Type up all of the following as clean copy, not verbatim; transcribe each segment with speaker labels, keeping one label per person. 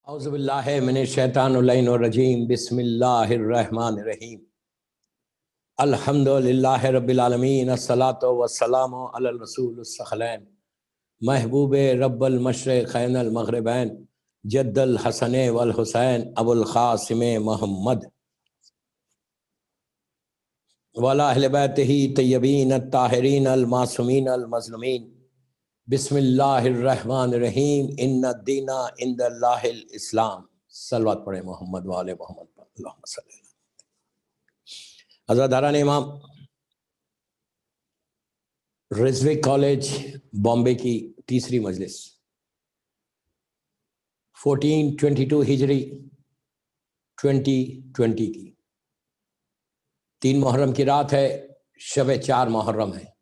Speaker 1: اعوذ باللہ من الشیطان اللعین الرجیم بسم اللہ الرحمن الرحیم الحمد للہ رب العالمین الصلاۃ والسلام علی الرسول الثقلین محبوب رب المشرقین المغربین جد الحسن والحسین ابو القاسم محمد وعلی اہل بیتہ طیبین الطاہرین المعصومین المظلومین بسم اللہ الرحمن الرحیم ان الدین عند اللہ الاسلام۔ صلوات پڑھیں محمد وآل محمد اللہم صلی اللہ۔ حضرت داران امام رضوی کالج بامبے کی تیسری مجلس 1422 ہجری 2020 کی 3 محرم کی رات ہے، شب 4 محرم ہے۔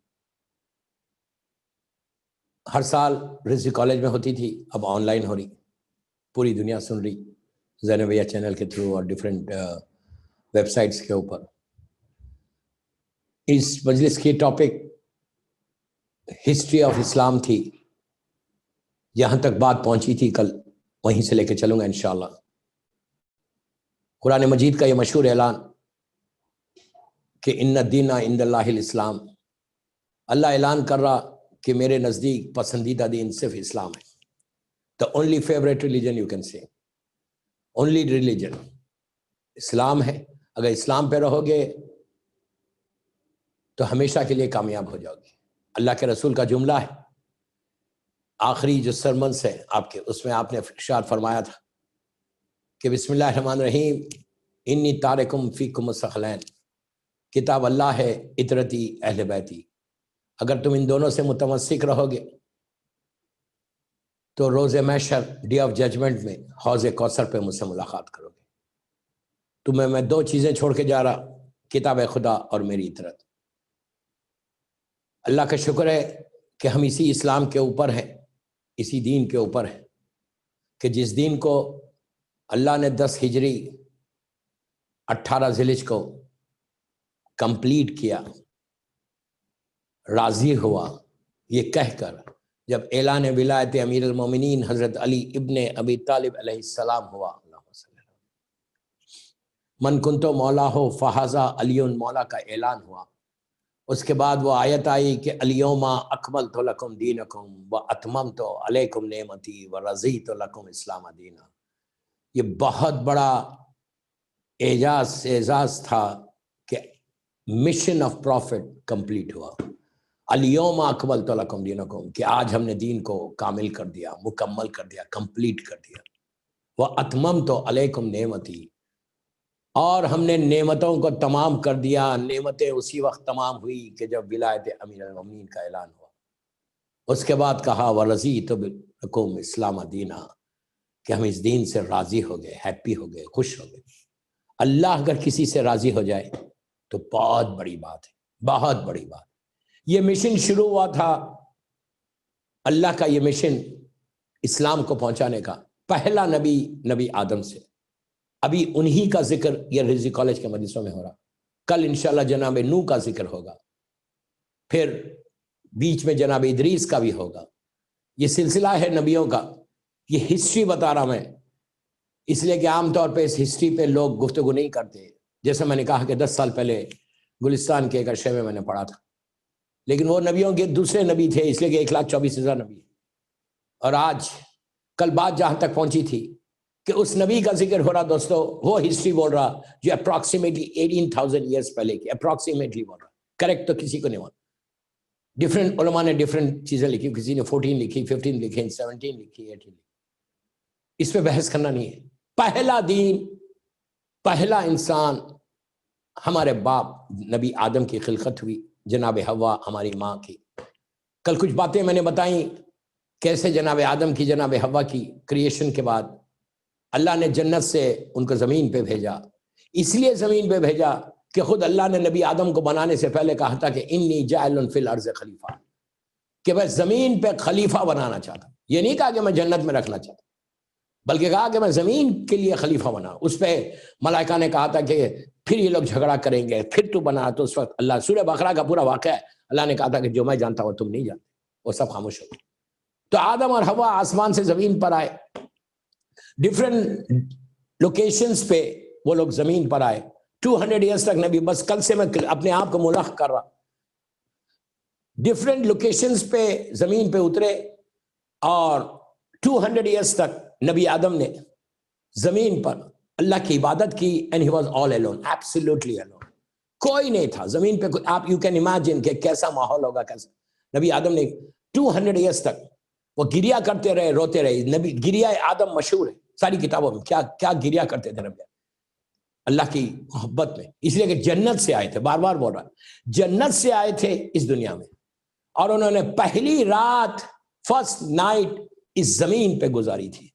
Speaker 1: ہر سال رضوی کالج میں ہوتی تھی، اب آن لائن ہو رہی، پوری دنیا سن رہی زینبیہ چینل کے تھرو اور ڈیفرنٹ ویب سائٹس کے اوپر۔ اس مجلس کی ٹاپک ہسٹری آف اسلام تھی، یہاں تک بات پہنچی تھی کل، وہیں سے لے کے چلوں گا انشاءاللہ۔ قرآن مجید کا یہ مشہور اعلان کہ ان الدین عند اللہ الاسلام، اللہ اعلان کر رہا کہ میرے نزدیک پسندیدہ دین صرف اسلام ہے۔ The only favorite religion you can say, only religion اسلام ہے۔ اگر اسلام پہ رہو گے تو ہمیشہ کے لیے کامیاب ہو جاؤ گے۔ اللہ کے رسول کا جملہ ہے، آخری جو سرمنس ہے آپ کے، اس میں آپ نے ارشاد فرمایا تھا کہ بسم اللہ الرحمن الرحیم انی تارکم فیکم الثقلین، کتاب اللہ ہے، اطرتی، اہل بیتی۔ اگر تم ان دونوں سے متمسک رہو گے تو روز محشر، ڈے آف ججمنٹ میں حوض کوثر پہ مجھ سے ملاقات کرو گے۔ تمہیں میں 2 چیزیں چھوڑ کے جا رہا، کتاب خدا اور میری اطرت۔ اللہ کا شکر ہے کہ ہم اسی اسلام کے اوپر ہیں، اسی دین کے اوپر ہیں کہ جس دین کو اللہ نے 10 ہجری 18 ذیلحج کو کمپلیٹ کیا، راضی ہوا، یہ کہہ کر جب اعلان ولایت امیر المومنین حضرت علی ابن ابی طالب علیہ السلام ہوا، اللہم صلی اللہ، من کنتو مولا ہو فہذا علی مولا کا اعلان ہوا، اس کے بعد وہ آیت آئی کہ الیوم اکملت لکم دینکم واتممت علیکم نعمتی ورضیت لکم اسلام دینا۔ یہ بہت بڑا اعزاز تھا کہ مشن آف پروفٹ کمپلیٹ ہوا۔ الیوم اکملت لکم دینکم، کہ آج ہم نے دین کو کامل کر دیا، مکمل کر دیا، کمپلیٹ کر دیا۔ واتممت علیکم نعمتی، اور ہم نے نعمتوں کو تمام کر دیا۔ نعمتیں اسی وقت تمام ہوئی کہ جب ولایت امیر المومنین کا اعلان ہوا۔ اس کے بعد کہا ورضیت لکم اسلام دینا، کہ ہم اس دین سے راضی ہو گئے، ہیپی ہو گئے، خوش ہو گئے۔ اللہ اگر کسی سے راضی ہو جائے تو بہت بڑی بات ہے، بہت بڑی بات۔ یہ مشن شروع ہوا تھا، اللہ کا یہ مشن اسلام کو پہنچانے کا، پہلا نبی آدم سے۔ ابھی انہی کا ذکر یہ رضوی کالج کے مجلسوں میں ہو رہا، کل انشاءاللہ جناب نوح کا ذکر ہوگا، پھر بیچ میں جناب ادریس کا بھی ہوگا۔ یہ سلسلہ ہے نبیوں کا، یہ ہسٹری بتا رہا میں، اس لیے کہ عام طور پہ اس ہسٹری پہ لوگ گفتگو نہیں کرتے۔ جیسے میں نے کہا کہ 10 سال پہلے گلستان کے ایک عرصے میں نے پڑھا تھا، لیکن وہ نبیوں کے دوسرے نبی تھے، اس لیے کہ 1,24,000 نبی۔ اور آج کل بات جہاں تک پہنچی تھی کہ اس نبی کا ذکر ہو رہا دوستو، وہ ہسٹری بول رہا جو اپروکسیمیٹلی 18,000 ایئرس پہلے کی، اپروکسیمیٹلی بول رہا، کریکٹ تو کسی کو نہیں ہوا۔ ڈفرینٹ علماء نے ڈفرینٹ چیزیں لکھی، کسی نے 14 لکھی، 15 لکھی، 17 لکھی، 18 لکھی، اس پہ بحث کرنا نہیں ہے۔ پہلا دین، پہلا انسان، ہمارے باپ نبی آدم کی خلقت ہوئی، جناب حوا ہماری ماں کی۔ کل کچھ باتیں میں نے بتائیں کیسے جناب آدم کی، جناب حوا کی کریشن کے بعد اللہ نے جنت سے ان کو زمین پہ بھیجا۔ اس لیے زمین پہ بھیجا کہ خود اللہ نے نبی آدم کو بنانے سے پہلے کہا تھا کہ انی جاعل فی الارض خلیفہ، کہ میں زمین پہ خلیفہ بنانا چاہتا ہوں۔ یہ نہیں کہا کہ میں جنت میں رکھنا چاہتا، بلکہ کہا کہ میں زمین کے لیے خلیفہ بنا۔ اس پہ ملائکہ نے کہا تھا کہ پھر یہ لوگ جھگڑا کریں گے، پھر تو بنا۔ تو اس وقت اللہ، سورہ بقرہ کا پورا واقعہ ہے، اللہ نے کہا تھا کہ جو میں جانتا ہوں تم نہیں جانتے، وہ سب خاموش ہو گئے۔ تو آدم اور حوا آسمان سے زمین پر آئے، ڈفرینٹ لوکیشنز پہ وہ لوگ زمین پر آئے. 200 ایئرس تک نبی, بس کل سے میں اپنے آپ کو ملحق کر رہا, ڈفرینٹ لوکیشنز پہ زمین پہ اترے اور 200 ایئرس تک نبی آدم نے زمین پر اللہ کی عبادت کی. And he was all alone, absolutely alone, کوئی نہیں تھا زمین پہ. آپ یو کین امیجن کہ کیسا ماحول ہوگا. کیسا نبی آدم نے 200 ایئرس تک وہ گریا کرتے رہے, روتے رہے. نبی گریا آدم مشہور ہے ساری کتابوں میں, کیا گریا کرتے تھے نبی اللہ کی محبت میں, اس لیے کہ جنت سے آئے تھے. بار بار بول رہا, جنت سے آئے تھے اس دنیا میں, اور انہوں نے پہلی رات, فرسٹ نائٹ اس زمین پہ گزاری تھی.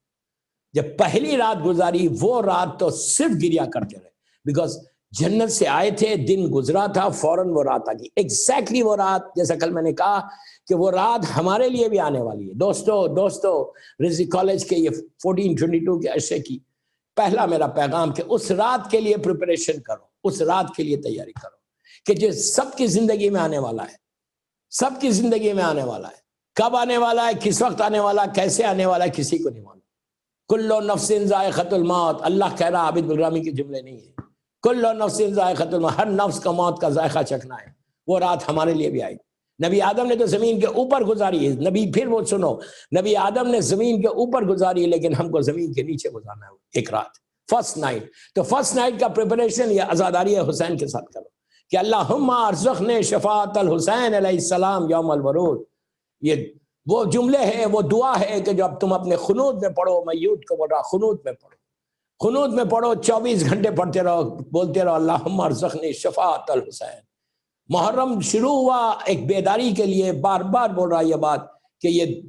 Speaker 1: جب پہلی رات گزاری, وہ رات تو صرف گریا کرتے رہے, بیکاز جنت سے آئے تھے, دن گزرا تھا, فوراً وہ رات آ گئی. ایگزیکٹلی وہ رات, جیسا کل میں نے کہا کہ وہ رات ہمارے لیے بھی آنے والی ہے. دوستو رزق کالج کے یہ 1422 کے عرصے کی پہلا میرا پیغام کہ اس رات کے لیے پریپریشن کرو, اس رات کے لیے تیاری کرو کہ جو سب کی زندگی میں آنے والا ہے, سب کی زندگی میں آنے والا ہے. کب آنے والا ہے, کس وقت آنے والا ہے, کیسے آنے والا ہے, کسی کو نہیں معلوم. کل نفس ذائقۃ الموت, اللہ کہہ رہا, عابد الرامی کے جملے نہیں ہیں. کل نفس ذائقۃ الموت, ہر نفس کا موت کا ذائقہ چکھنا ہے. وہ رات ہمارے لیے بھی آئی. نبی آدم نے تو زمین کے اوپر گزاری ہے. نبی پھر وہ سنو, نبی آدم نے زمین کے اوپر گزاری, لیکن ہم کو زمین کے نیچے گزارنا ہے ایک رات, فرسٹ نائٹ. تو فرسٹ نائٹ کا پریپریشن یہ عزاداری حسین کے ساتھ کرو کہ اللہم ارزقنا شفاعت الحسین علیہ السلام یوم الورود. یہ وہ جملے ہیں, وہ دعا ہے کہ جب تم اپنے خنود میں پڑھو, میوت کو بول رہا خنود میں پڑھو, خنود میں پڑھو, 24 گھنٹے پڑھتے رہو, بولتے رہو اللہم ارزقنا شفاعت الحسین. محرم شروع ہوا ایک بیداری کے لیے, بار بار بول رہا یہ بات کہ یہ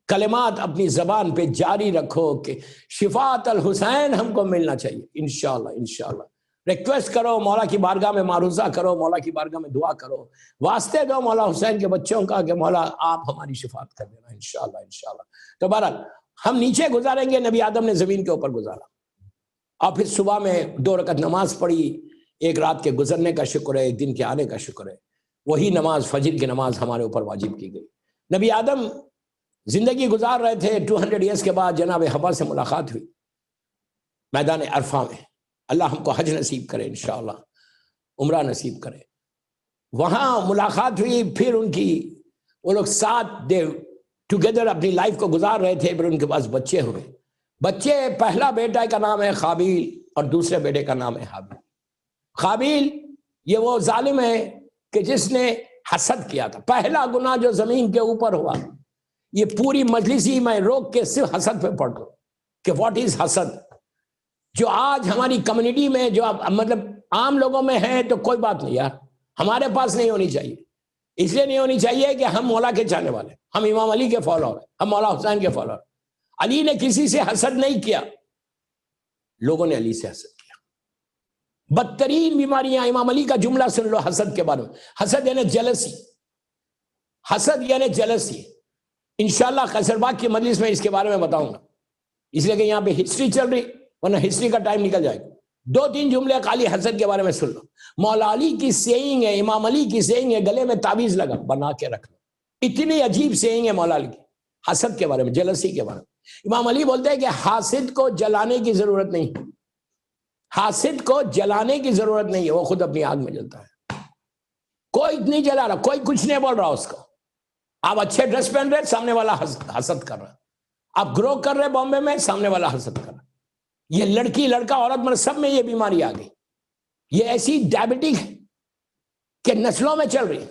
Speaker 1: کلمات اپنی زبان پہ جاری رکھو کہ شفاعت الحسین ہم کو ملنا چاہیے. انشاءاللہ ریکویسٹ کرو, مولا کی بارگاہ میں معروضہ کرو, مولا کی بارگاہ میں دعا کرو, واسطے دو مولا حسین کے بچوں کا کہ مولا آپ ہماری شفاعت کر دینا انشاءاللہ. تو بہرحال ہم نیچے گزاریں گے, نبی آدم نے زمین کے اوپر گزارا, اور پھر صبح میں 2 رکعت نماز پڑھی. ایک رات کے گزرنے کا شکر ہے, ایک دن کے آنے کا شکر ہے. وہی نماز, فجر کی نماز ہمارے اوپر واجب کی گئی. نبی آدم زندگی گزار رہے تھے, 200 ایئرس کے بعد جناب حوا سے ملاقات ہوئی میدان عرفہ میں. اللہ ہم کو حج نصیب کرے, انشاءاللہ عمرہ نصیب کرے. وہاں ملاقات ہوئی, پھر ان کی وہ لوگ ساتھ دے ٹوگیدر اپنی لائف کو گزار رہے تھے. پھر ان کے پاس بچے ہوئے. بچے, پہلا بیٹا کا نام ہے قابیل اور دوسرے بیٹے کا نام ہے حابیل. قابیل یہ وہ ظالم ہے کہ جس نے حسد کیا تھا. پہلا گناہ جو زمین کے اوپر ہوا, یہ پوری مجلسی میں روک کے صرف حسد پہ پڑھ دو کہ واٹ از حسد. جو آج ہماری کمیونٹی میں جو مطلب عام لوگوں میں ہے تو کوئی بات نہیں یار, ہمارے پاس نہیں ہونی چاہیے. اس لیے نہیں ہونی چاہیے کہ ہم مولا کے چاہنے والے, ہم امام علی کے فالوور ہیں, ہم مولا حسین کے فالوور. علی نے کسی سے حسد نہیں کیا, لوگوں نے علی سے حسد کیا. بدترین بیماریاں, امام علی کا جملہ سن لو حسد کے بارے میں. حسد یعنی جلسی, حسد یعنی جلسی. انشاءاللہ قیصر باغ کی مجلس میں اس کے بارے میں بتاؤں گا, اس لیے کہ یہاں پہ ہسٹری چل رہی, ورنہ ہسٹری کا ٹائم نکل جائے گا. 2-3 جملے خالی حسد کے بارے میں سن لو. مولا علی کی سیئنگ ہے, امام علی کی سیئنگ ہے, گلے میں تعویذ لگا بنا کے رکھ لو. اتنی عجیب سیئنگ ہے مولا علی کی حسد کے بارے میں, جلسی کے بارے میں. امام علی بولتے ہیں کہ حاسد کو جلانے کی ضرورت نہیں, حاسد کو جلانے کی ضرورت نہیں ہے, وہ خود اپنی آگ میں جلتا ہے. کوئی نہیں جلا رہا, کوئی کچھ نہیں بول رہا اس کو. آپ اچھے ڈریس پہن رہے, سامنے والا حسد کر رہا. آپ گرو کر رہے بامبے میں, سامنے والا حسد کر رہا. یہ لڑکی لڑکا عورت مرد سب میں یہ بیماری آ گئی. یہ ایسی ڈائبٹک ہے کہ نسلوں میں چل رہی,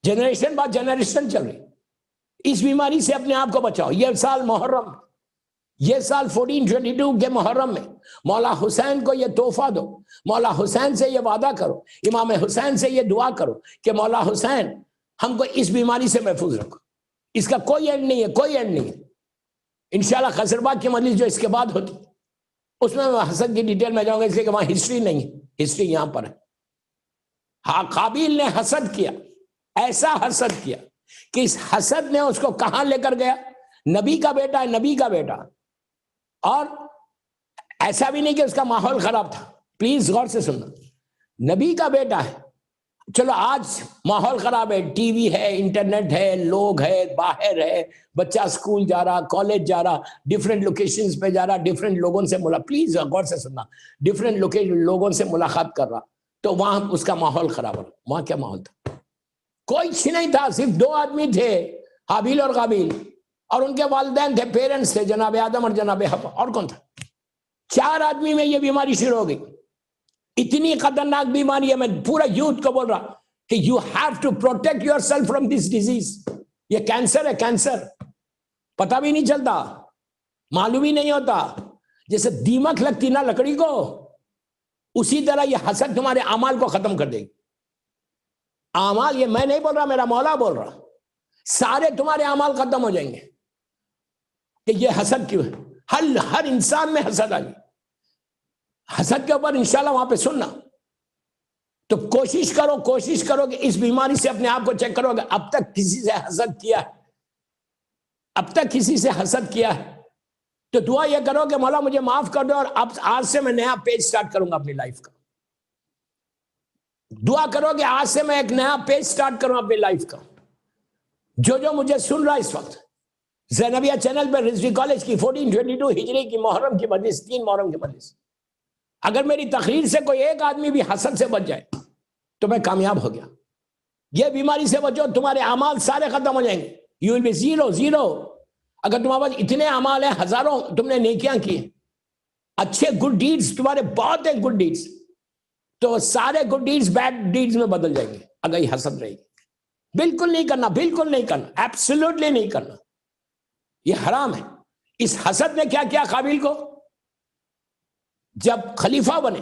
Speaker 1: جنریشن بعد جنریشن چل رہی. اس بیماری سے اپنے آپ کو بچاؤ. یہ سال محرم, یہ سال 1422 کے محرم میں مولا حسین کو یہ تحفہ دو, مولا حسین سے یہ وعدہ کرو, امام حسین سے یہ دعا کرو کہ مولا حسین ہم کو اس بیماری سے محفوظ رکھو. اس کا کوئی اینڈ نہیں ہے, کوئی اینڈ نہیں ہے. انشاءاللہ قیصر باغ کی مجلس جو اس کے بعد ہوتی, اس میں حسد کی ڈیٹیل میں جاؤں گا, اس لیے کہ وہاں ہسٹری نہیں ہے, ہسٹری یہاں پر ہے. ہاں, قابیل نے حسد کیا, ایسا حسد کیا کہ اس حسد نے اس کو کہاں لے کر گیا. نبی کا بیٹا ہے, نبی کا بیٹا, اور ایسا بھی نہیں کہ اس کا ماحول خراب تھا. پلیز غور سے سننا, نبی کا بیٹا ہے, چلو آج ماحول خراب ہے، ٹی وی ہے، انٹرنیٹ ہے، لوگ ہے، باہر ہے، بچہ اسکول جا رہا، کالج جا رہا، ڈفرینٹ لوکیشنز پہ جا رہا، ڈفرینٹ لوگوں سے پلیز غور سے سننا، ڈفرینٹ لوگوں سے ملاقات کر رہا، تو وہاں اس کا ماحول خراب ہو رہا۔ وہاں کیا ماحول تھا؟ کوئی نہیں تھا، صرف 2 آدمی تھے، حابیل اور قابیل، اور ان کے والدین تھے، پیرنٹس تھے، جناب آدم اور جناب حوا، اور کون تھا؟ 4 آدمی میں یہ بیماری شروع ہو گئی۔ اتنی خطرناک بیماری ہے، میں پورا یوتھ کو بول رہا کہ you have to protect yourself from this disease. یہ کینسر ہے، کینسر، پتہ بھی نہیں چلتا، معلوم ہی نہیں ہوتا۔ جیسے دیمک لگتی نا لکڑی کو، اسی طرح یہ حسد تمہارے اعمال کو ختم کر دے گی۔ اعمال، یہ میں نہیں بول رہا، میرا مولا بول رہا، سارے تمہارے اعمال ختم ہو جائیں گے کہ یہ حسد کیوں ہے۔ ہر انسان میں حسد آ گئی۔ حسد کے اوپر انشاءاللہ وہاں پہ سننا، تو کوشش کرو کہ اس بیماری سے اپنے آپ کو چیک کرو کہ اب تک کسی سے حسد کیا ہے، اب تک کسی سے حسد کیا ہے، تو دعا یہ کرو کہ مولا مجھے معاف کر دو، اور اب آج سے میں نیا پیج سٹارٹ کروں گا اپنی لائف کا۔ دعا کرو کہ آج سے میں ایک نیا پیج سٹارٹ کروں اپنی لائف کا۔ جو مجھے سن رہا اس وقت زینبیہ چینل پہ رضوی کالج کی 1422 ہجری کی محرم کی مجلس، 3 محرم کی مجلس، اگر میری تقریر سے کوئی ایک آدمی بھی حسد سے بچ جائے تو میں کامیاب ہو گیا۔ یہ بیماری سے بچو، تمہارے اعمال سارے ختم ہو جائیں گے۔ You will be zero. اگر تمہارے پاس اتنے اعمال ہیں، ہزاروں تم نے نیکیاں کی ہیں، اچھے گڈ ڈیڈز تمہارے بہت ہیں، گڈ ڈیڈز، تو سارے گڈ ڈیڈز بیڈ ڈیڈز میں بدل جائیں گے اگر یہ حسد رہے گی۔ بالکل نہیں کرنا، بالکل نہیں کرنا، ایبسولوٹلی نہیں کرنا، یہ حرام ہے۔ اس حسد نے کیا کیا قابیل کو؟ جب خلیفہ بنے،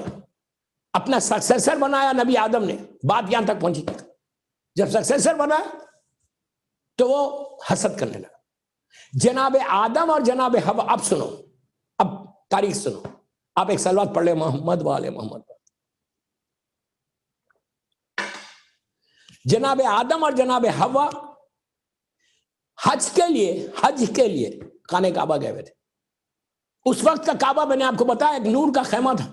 Speaker 1: اپنا سکسیسر بنایا نبی آدم نے، بات یہاں تک پہنچی، جب سکسیسر بنا تو وہ حسد کرنے لگا۔ جناب آدم اور جناب حوا، اب سنو، اب تاریخ سنو، آپ ایک صلوات پڑھ لیں، محمد والے محمد۔ جناب آدم اور جناب حوا حج کے لیے خانہ کعبہ گئے ہوئے تھے۔ اس وقت کا کعبہ میں نے آپ کو بتایا ایک نور کا خیمہ تھا،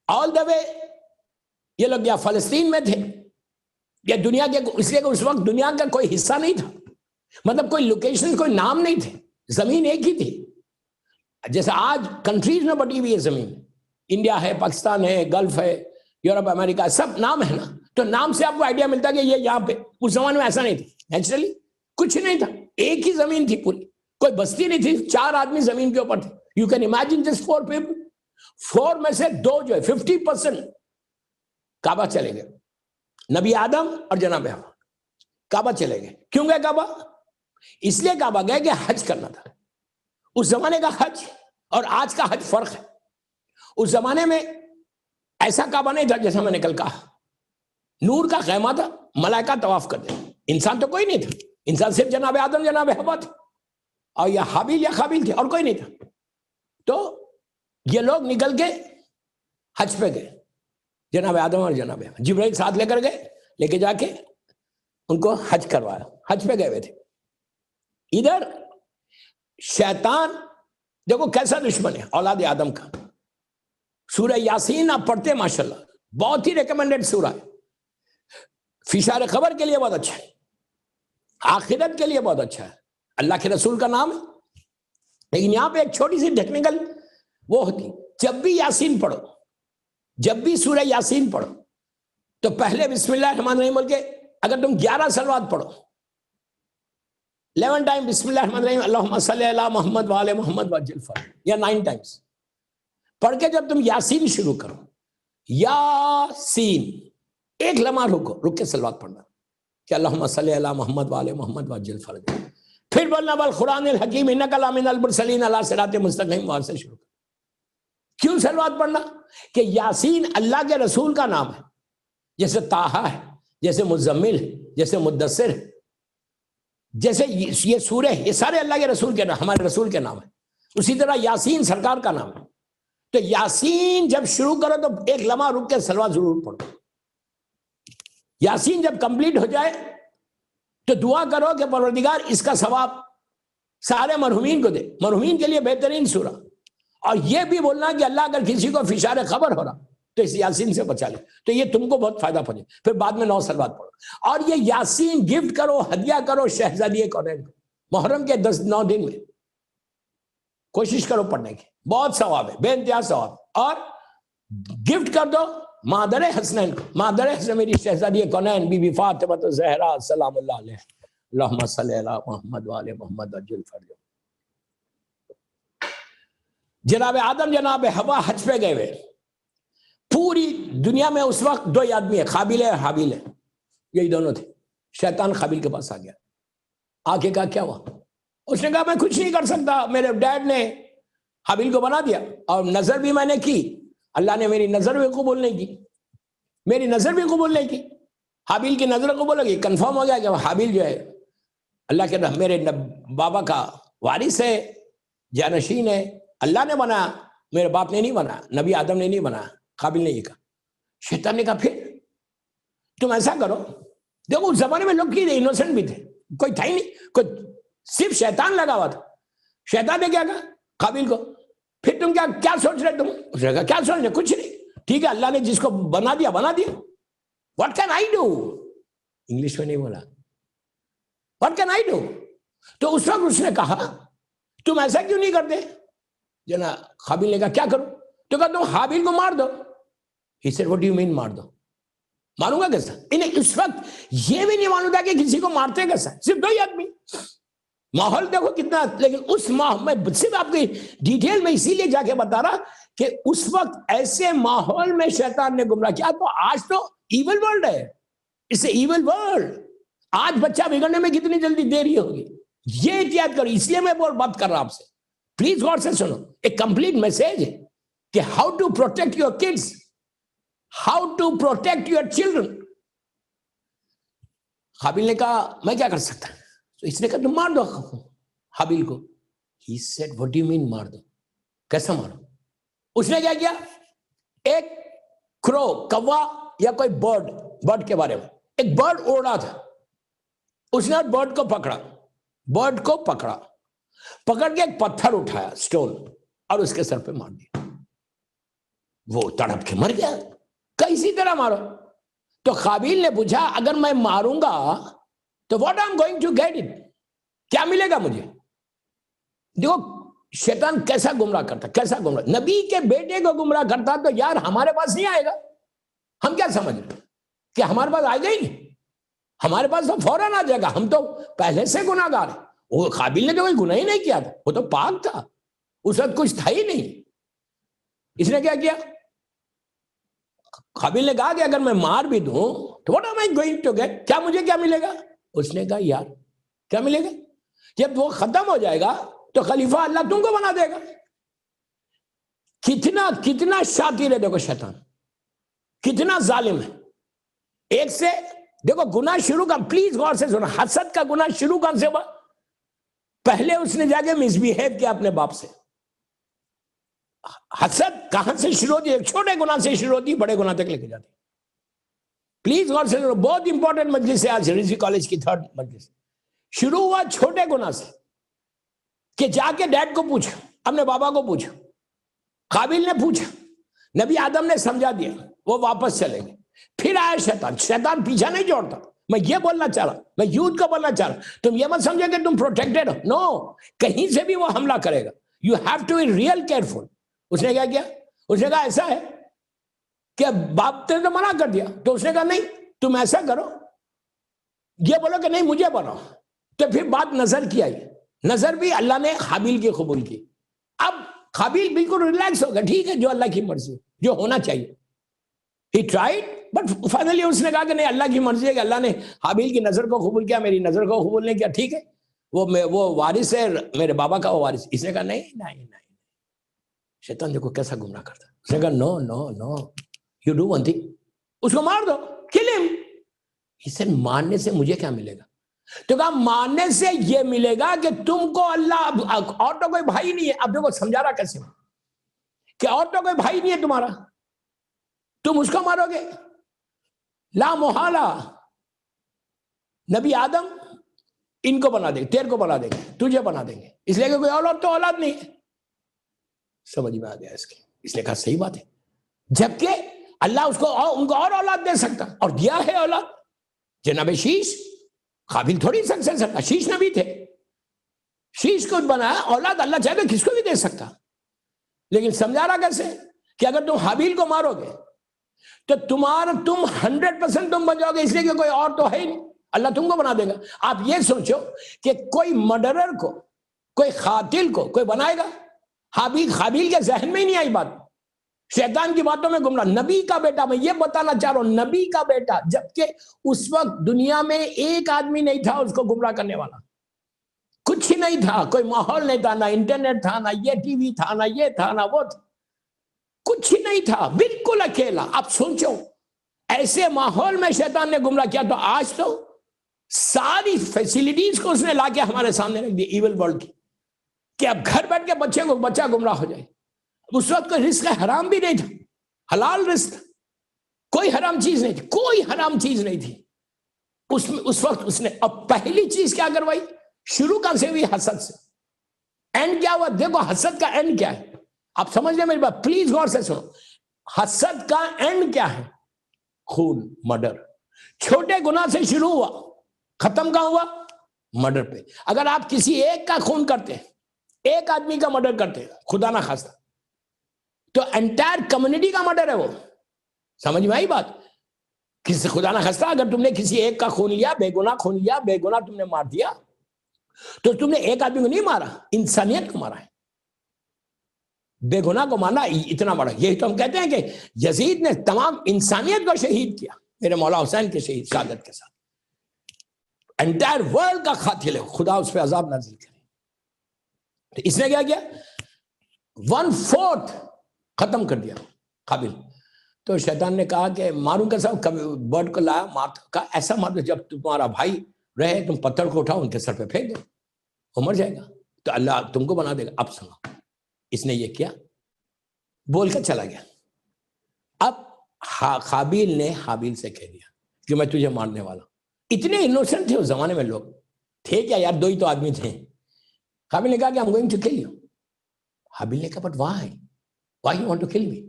Speaker 1: آل دا وے یہ لوگ یا فلسطین میں تھے یا دنیا کے، اس لیے کہ اس وقت دنیا کا کوئی حصہ نہیں تھا، مطلب کوئی لوکیشن، کوئی نام نہیں تھے، زمین ایک ہی تھی۔ جیسے آج کنٹریز میں بٹی ہوئی ہے زمین، انڈیا ہے، پاکستان ہے، گلف ہے، یورپ، امریکہ، سب نام ہے نا، تو نام سے آپ کو آئیڈیا ملتا ہے کہ یہ یہاں پہ۔ اس زمانے میں ایسا نہیں تھا، نیچرلی کچھ نہیں تھا، ایک ہی زمین تھی پوری، کوئی بستی نہیں تھی، 4 آدمی زمین کے اوپر تھے۔ You can imagine just 4 people, 4 میں سے 2 جو ہے 50% کعبہ چلے گئے، نبی آدم اور جناب حوا کعبہ چلے گئے۔ کیوں گئے کعبہ؟ اس لیے کعبہ گئے کہ حج کرنا تھا۔ اس زمانے کا حج اور آج کا حج فرق ہے۔ اس زمانے میں ایسا کعبہ نہیں تھا جیسا میں نے کل کہا، نور کا خیمہ تھا، ملائکہ طواف کرتے، انسان تو کوئی نہیں تھا، انسان صرف جناب آدم جناب حوا تھے، اور یا حابیل یا قابیل تھے، اور کوئی نہیں تھا۔ تو یہ لوگ نکل کے حج پہ گئے، جناب آدم اور جناب حوا، جبرائیل ساتھ لے کر گئے، لے کے جا کے ان کو حج کروایا، حج پہ گئے ہوئے تھے۔ ادھر شیطان دیکھو کیسا دشمن ہے اولاد آدم کا۔ سورہ یاسین آپ پڑھتے ماشاءاللہ، بہت ہی ریکمینڈڈ سورہ ہے، فشار خبر کے لیے بہت اچھا ہے، آخرت کے لیے بہت اچھا ہے، اللہ کے رسول کا نام ہے۔ لیکن یہاں پہ ایک چھوٹی سی ٹیکنیکل وہ ہوتی، جب بھی یاسین پڑھو، جب بھی سورہ یاسین پڑھو تو پہلے بسم اللہ الرحمن الرحیم بول کے، اگر تم 11 صلوات پڑھو، 11 ٹائم بسم اللہ الرحمن الرحیم اللہم صلی علی محمد وعلی محمد وعجل فرج، یا 9 ٹائمز پڑھ کے جب تم یاسین شروع کرو، یاسین، ایک لمحہ رک کے صلوات پڑھنا کہ اللہم صلی علی محمد وعلی محمد وعجل فرج، پھر بولنا والقرآن الحکیم انک لمن المرسلین علی صراط مستقیم، وہاں سے شروع کرنا۔ کیوں صلوات پڑھنا؟ کہ یاسین اللہ کے رسول کا نام ہے، جیسے طٰہٰ ہے، جیسے مزمل ہے، جیسے مدثر ہے، جیسے یہ سورہ، یہ سارے اللہ کے رسول کے نام، ہمارے رسول کے نام ہے، اسی طرح یاسین سرکار کا نام ہے۔ تو یاسین جب شروع کرو تو ایک لمحہ رک کے صلوات ضرور پڑھو۔ یاسین جب کمپلیٹ ہو جائے تو دعا کرو کہ پروردگار اس کا ثواب سارے مرحومین کو دے، مرحومین کے لیے بہترین سورہ۔ اور یہ بھی بولنا کہ اللہ اگر کسی کو فشار خبر ہو رہا تو اس یاسین سے بچا لے, تو یہ تم کو بہت فائدہ پہنچے. پھر بعد میں 9 سال بعد پڑھو, اور یہ یاسین گفٹ کرو, ہدیہ کرو شہزادی کونین کو محرم کے 9 دن میں. کوشش کرو پڑھنے کی, بہت ثواب ہے, بے انتہا ثواب. اور گفٹ کر دو مادر حسنین کو. مادر حسن میری شہزادی کونین بی بی فاطمہ زہرا سلام اللہ علیہ. اللہم صلی علی محمد وآل محمد عجل فرج. جناب آدم جناب حوا حج پہ گئے ہوئے. پوری دنیا میں اس وقت 2 آدمی ہیں, قابیل ہے اور حابیل ہے, یہی دونوں تھے. شیطان قابیل کے پاس آ گیا, آ کے کہا کیا ہوا؟ اس نے کہا میں کچھ نہیں کر سکتا, میرے ڈیڈ نے حابیل کو بنا دیا, اور نظر بھی میں نے کی, اللہ نے میری نظر بھی قبول نہیں کی, میری نظر بھی قبول نہیں کی. حابیل کی نظر قبول ہوگی, کنفرم ہو گیا کہ حابیل جو ہے اللہ کے میرے بابا کا وارث ہے, جانشین ہے, اللہ نے بنایا, میرے باپ نے نہیں بنایا, نبی آدم نے نہیں بنایا. قابل نے یہ کہا. شیطان نے کہا پھر تم ایسا کرو, دیکھو اس زمانے میں لوگ کی انوسنٹ بھی تھے, کوئی تھا ہی نہیں, کوئی صرف شیطان لگا ہوا تھا. شیطان نے کیا کہا قابل کو, پھر تم کیا سوچ رہے تم؟ اس نے کہا کیا سوچ رہے, کچھ نہیں, ٹھیک ہے اللہ نے جس کو بنا دیا بنا دیا, what can I do. English میں نہیں بولا واٹ کین آئی ڈو. تو اس وقت اس نے کہا تم ایسا کیوں نہیں کرتے؟ جناب قابل نے کہا کیا کروں؟ تو کہا تم حابیل کو مار دو. He said, what do you mean مار دو؟ ماروں گا کیسا؟ انہیں اس وقت یہ بھی نہیں معلوم تھا کہ کسی کو مارتے کیسا, صرف 2 آدمی. ماحول دیکھو کتنا, لیکن اس میں صرف آپ کی ڈیٹیل میں اسی لیے جا کے بتا رہا کہ اس وقت ایسے ماحول میں شیطان نے گمراہ کیا. تو آج تو ایول ورلڈ ہے, اس ایول ورلڈ. آج بچہ بگڑنے میں کتنی جلدی دیری ہوگی, یہ احتیاط کرو. اس لیے میں بات کر رہا آپ سے, پلیز غور سے سنو, ایک کمپلیٹ میسج ہے کہ how to protect your kids, how to protect your children. Habil نے کہا میں کیا کر سکتا, تو اس نے کہا تم مار دو حابیل کو. He said, what do you mean مار دو, کیسا مارو؟ اس نے کیا کیا, ایک کرو, کوا یا کوئی برڈ کے بارے میں, ایک برڈ اڑا تھا, اس نے برڈ کو پکڑا, پکڑ کے ایک پتھر اٹھایا سٹون, اور اس کے سر پہ مار دیا. وہ تڑپ کے مر گیا. کسی طرح مارو. تو قابیل نے پوچھا اگر میں ماروں گا تو what I'm going to get it, کیا ملے گا مجھے؟ دیکھو شیطان کیسا گمراہ کرتا, کیسا گمراہ. نبی کے بیٹے کو گمراہ کرتا تو یار ہمارے پاس نہیں آئے گا. ہم کیا سمجھ رہے کہ ہمارے پاس آئے گا ہی نہیں, ہمارے پاس تو فوراً آ جائے گا, ہم تو پہلے سے گناہ گار ہیں. وہ قابیل نے تو کوئی گناہ ہی نہیں کیا تھا, وہ تو پاک تھا, اس وقت کچھ تھا ہی نہیں. اس نے کیا کیا, قابیل نے کہا کہ اگر میں مار بھی دوں تو what am I going to get, کیا مجھے کیا ملے گا؟ اس نے کہا یار کیا ملے گا, جب وہ ختم ہو جائے گا تو خلیفہ اللہ تم کو بنا دے گا. کتنا شاطر ہے دیکھو شیطان, کتنا ظالم ہے. ایک سے دیکھو گناہ شروع کا, پلیز غور سے سنو, حسد کا گناہ شروع کہاں سے ہوا؟ پہلے اس نے جا کے مس بیہیو کیا اپنے باپ سے. حسد کہاں سے شروع ہوتی ہے؟ چھوٹے گناہ سے شروع ہوتی ہے, بڑے گناہ تک لے کے جاتی. پلیز غور سے سنو, بہت امپورٹنٹ مجلس ہے آج ریزی کالج کی 3rd مجلس. شروع ہوا چھوٹے گناہ سے, کہ جا کے ڈیڈ کو پوچھو, اپنے بابا کو پوچھو. قابیل نے پوچھا, نبی آدم نے سمجھا دیا, وہ واپس چلے گئے. پھر آیا شیطان پیچھا نہیں چھوڑتا. میں یہ بولنا چاہ رہا, میں یوتھ کو بولنا چاہ رہا, تم یہ مت سمجھے کہ تم پروٹیکٹڈ ہو. نو, کہیں سے بھی وہ حملہ کرے گا. You have to be real careful. اس نے کیا کیا, اس نے کہا ایسا ہے کہ باپ نے تو منع کر دیا, تو اس نے کہا نہیں تم ایسا کرو, یہ بولو کہ نہیں مجھے بناؤ. تو پھر بات نظر کی آئی, نظر بھی اللہ نے حابیل کی قبول کی. اب حابیل بالکل ریلیکس ہو گیا, ٹھیک ہے جو اللہ کی مرضی, جو ہونا چاہیے. He tried, but finally اس نے کہا کہ نہیں اللہ کی مرضی ہے, کہ اللہ نے حابیل کی نظر کو قبول کیا, میری نظر کو قبول نہیں کیا, ٹھیک ہے وہ وارث ہے میرے بابا کا, وہ وارث. اس نے کہا نہیں. شیطان دیکھو کیسا گمراہ کرتا. اس نے کہا نو یو ڈو ون تھنگ, اس کو مار دو, کل ہم. اسے مارنے سے مجھے کیا ملے گا؟ تو کہا مارنے سے یہ ملے گا کہ تم کو اللہ, اور تو کوئی بھائی نہیں ہے. اب دیکھو سمجھا رہا کیسے, کہ اور تو کوئی بھائی نہیں ہے تمہارا, تم اس کو مارو گے. لا محالہ, نبی آدم ان کو بنا دیں گے, تیرے کو بنا دیں گے, تجھے بنا دیں گے, اس لیے کہ کوئی اولاد تو نہیں ہے. سمجھ میں آ گیا اس کے. اس نے کہا صحیح بات ہے. جبکہ اللہ اس کو ان کو اور اولاد دے سکتا اور دیا ہے اولاد. جناب شیش قابل تھوڑی سکسیس ہے, شیش نبی تھے, شیش کو بنایا, اولاد اللہ چاہے تو کس کو بھی دے سکتا. لیکن سمجھا رہا کیسے کہ اگر تم حابیل کو مارو گے تو تم 100% تم بن جاؤ گے, اس لیے کہ کوئی اور تو ہے ہی نہیں, اللہ تم کو بنا دے گا. آپ یہ سوچو کہ کوئی مرڈرر کو, کوئی قاتل کو کوئی بنائے گا؟ حابیل کے ذہن میں ہی نہیں آئی بات, شیطان کی باتوں میں گمراہ. نبی کا بیٹا, میں یہ بتانا چاہ رہا ہوں, نبی کا بیٹا, جبکہ اس وقت دنیا میں ایک آدمی نہیں تھا اس کو گمراہ کرنے والا, کچھ ہی نہیں تھا, کوئی ماحول نہیں تھا, نہ انٹرنیٹ تھا, نہ یہ ٹی وی تھا, نہ یہ تھا, نہ وہ تھا, کچھ ہی نہیں تھا, بالکل اکیلا. اب سوچو ایسے ماحول میں شیطان نے گمراہ کیا, تو آج تو ساری فیسیلیٹیز کو اس نے لا کے ہمارے سامنے رکھ دی ایول ورلڈ کی, کہ اب گھر بیٹھ کے بچہ گمراہ ہو جائے. اس وقت کوئی رزق حرام بھی نہیں تھا, حلال رزق, کوئی حرام چیز نہیں تھی, کوئی حرام چیز نہیں تھی اس وقت. اس نے اب پہلی چیز کیا کروائی, شروع کہاں سے ہوئی؟ حسد سے. اینڈ کیا ہوا؟ دیکھو حسد کا اینڈ کیا ہے, آپ سمجھ لیں میری بات, پلیز غور سے سنو. حسد کا اینڈ کیا ہے؟ خون, مرڈر. چھوٹے گناہ سے شروع ہوا, ختم کہاں ہوا؟ مرڈر پہ. اگر آپ کسی ایک کا خون کرتے ہیں, ایک آدمی کا مرڈر کرتے ہیں, خدا نہ خواستہ, تو انٹائر کمیونٹی کا مرڈر ہے وہ. سمجھ میں آئی بات؟ کسی خدا نہ خواستہ اگر تم نے کسی ایک کا خون لیا, بے گناہ خون لیا, بے گناہ تم نے مار دیا, تو تم نے ایک آدمی کو نہیں مارا, انسانیت کو مارا ہے. بے گناہ کو مارنا اتنا بڑا. یہی تو ہم کہتے ہیں کہ یزید نے تمام انسانیت کو شہید کیا میرے مولا حسین کے شہید شہادت کے ساتھ. انٹائر ورلڈ کا قاتل ہے, خدا اس پہ عذاب نازل کرے. تو اس نے کیا کیا؟ 1/4 ختم کر دیا قابل. تو شیطان نے کہا کہ ماروں کا سب برڈ کو لایا, کہا ایسا مار دو جب تمہارا بھائی رہے, تم پتھر کو اٹھاؤ ان کے سر پہ پھینک دو, وہ مر جائے گا, تو اللہ تم کو بنا دے گا. اب سنو, اس نے یہ کیا, بول کر چلا گیا. اب قابیل نے حابیل سے کہہ دیا کہ میں تجھے مارنے والا ہوں. اتنے انوسنٹ تھے اس زمانے میں لوگ, تھے کیا یار, 2 ہی تو آدمی تھے. قابیل نے کہا کہ I'm going to kill you. حابیل نے کہا but why you want to kill me?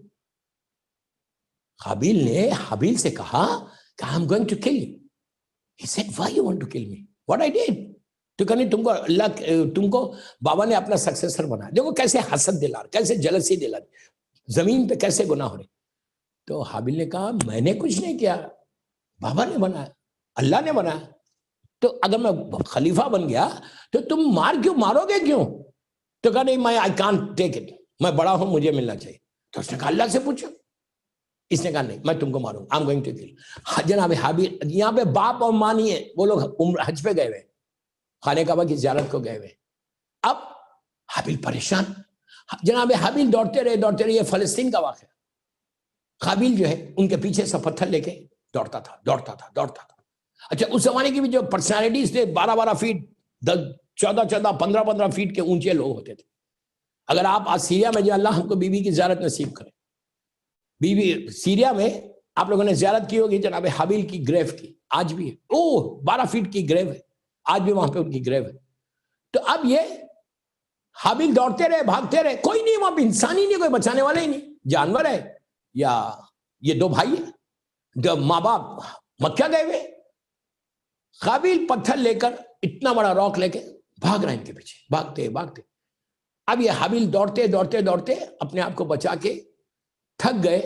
Speaker 1: قابیل نے حابیل سے کہا کہ I'm going to kill you. He said why you want to kill me? What I did? تو کہنے تم کو بابا نے اپنا سکسیسر بنا. دیکھو کیسے حسد دلا, کیسے جلسی دلا, زمین پہ کیسے گناہ ہو رہے. تو حابیل نے کہا میں نے کچھ نہیں کیا, بابا نے بنایا, اللہ نے بنایا. تو اگر میں خلیفہ بن گیا تو تم مارو گے کیوں؟ تو کہا نہیں, میں I can't take it, میں بڑا ہوں, مجھے ملنا چاہیے. تو اس نے کہا اللہ سے پوچھو. اس نے کہا نہیں, میں تم کو ماروں, I'm going to kill. جناب حابیل, یہاں پہ باپ اور ماں نہیں ہے, وہ لوگ حج پہ گئے ہوئے, خانہ کعبہ کی زیارت کو گئے ہوئے. اب حابیل پریشان. جناب حابیل دوڑتے رہے. یہ فلسطین کا واقعہ. قابیل جو ہے ان کے پیچھے سے پتھر لے کے دوڑتا تھا. اچھا اس زمانے کی بھی جو پرسنالٹیز تھے, 12 فیٹ, 14 15 فیٹ کے اونچے لوگ ہوتے تھے. اگر آپ آج سیریا میں جو, اللہ ہم کو بی بی کی زیارت نصیب کرے, بی بی سیریا میں آپ لوگوں نے زیارت کی ہوگی جناب حابیل کی گریو کی, آج بھی ہے. 12 فیٹ کی گریو ہے, آج بھی وہاں پہ ان کی گریو ہے. تو اب یہ حابیل دوڑتے رہے, بھاگتے رہے, کوئی نہیں وہاں پہ, انسان ہی نہیں, کوئی بچانے والا ہی نہیں. جانور ہے یا یہ 2 بھائی ہیں, جو ماں باپ مکہ گئے ہوئے. قابیل پتھر لے کر, اتنا بڑا راک لے کے بھاگ رہے ہیں ان کے پیچھے, بھاگتے. اب یہ حابیل دوڑتے اپنے آپ کو بچا کے تھک گئے,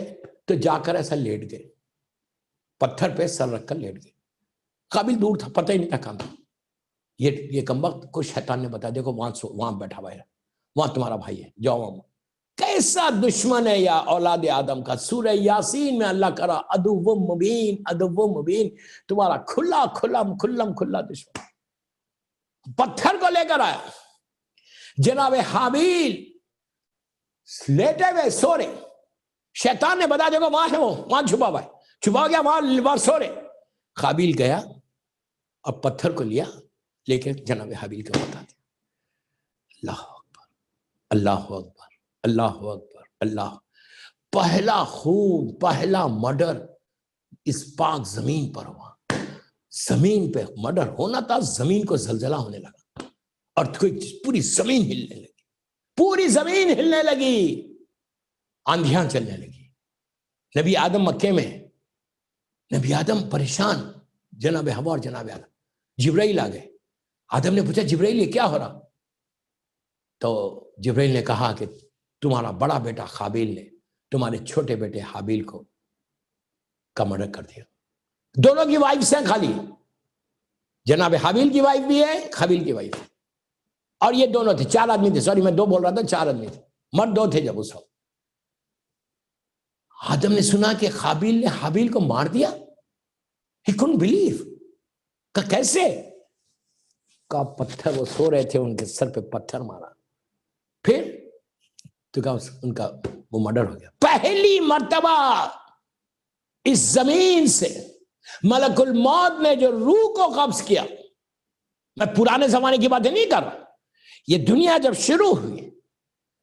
Speaker 1: تو جا کر ایسا لیٹ گئے, پتھر پہ سر رکھ کر لیٹ گئے. قابیل دور تھا, پتہ ہی نہیں تھا کہاں تھا. یہ کمبخت کو شیطان نے بتایا, دیکھو وہاں بیٹھا ہوا ہے, وہاں تمہارا بھائی ہے, جاؤ وہاں. کیسا دشمن ہے یا اولاد آدم کا. سورہ یاسین میں اللہ کرا عدو مبین, تمہارا کھلا دشمن. پتھر کو لے کر آیا. جناب حابیل لیٹے ہوئے سو رہے, شیطان نے بتا دیکھو وہاں ہے, وہاں چھپا گیا, وہاں سو رہے. قابیل گیا اور پتھر کو لیا, لے کے جناب حابیل کو بتا دیا. اللہ اکبر. اللہ. پہلا خون, پہلا مرڈر اس پاک زمین پر ہوا. زمین پہ مرڈر ہونا تھا, زمین کو زلزلہ ہونے لگا, اور پوری زمین ہلنے لگی, آندھیاں چلنے لگی. نبی آدم مکے میں، نبی آدم پریشان، جناب ہوا اور جناب آدم، جبرائیل آ گئے. آدم نے پوچھا جبرائیل یہ کیا ہو رہا؟ تو جبرائیل نے کہا کہ تمہارا بڑا بیٹا قابیل نے تمہارے چھوٹے بیٹے حابیل کو کا مرڈر کر دیا. دونوں کی وائف ہیں خالی، جناب حابیل کی وائف بھی ہے، قابیل کی وائف، اور یہ دونوں تھے، 4 آدمی تھے. سوری میں 2 بول رہا تھا، 4 آدمی تھے، مرد 2 تھے. جب اس وقت آدم نے سنا کہ قابیل نے حابیل کو مار دیا. He couldn't believe. کہ کیسے؟ کا پتھر، وہ سو رہے تھے، ان کے سر پہ پتھر مارا. پھر تو کہا ان کا وہ مرڈر ہو گیا. پہلی مرتبہ اس زمین سے ملک الموت نے جو روح کو قبض کیا، میں پرانے زمانے کی باتیں نہیں کر رہا، یہ دنیا جب شروع ہوئی،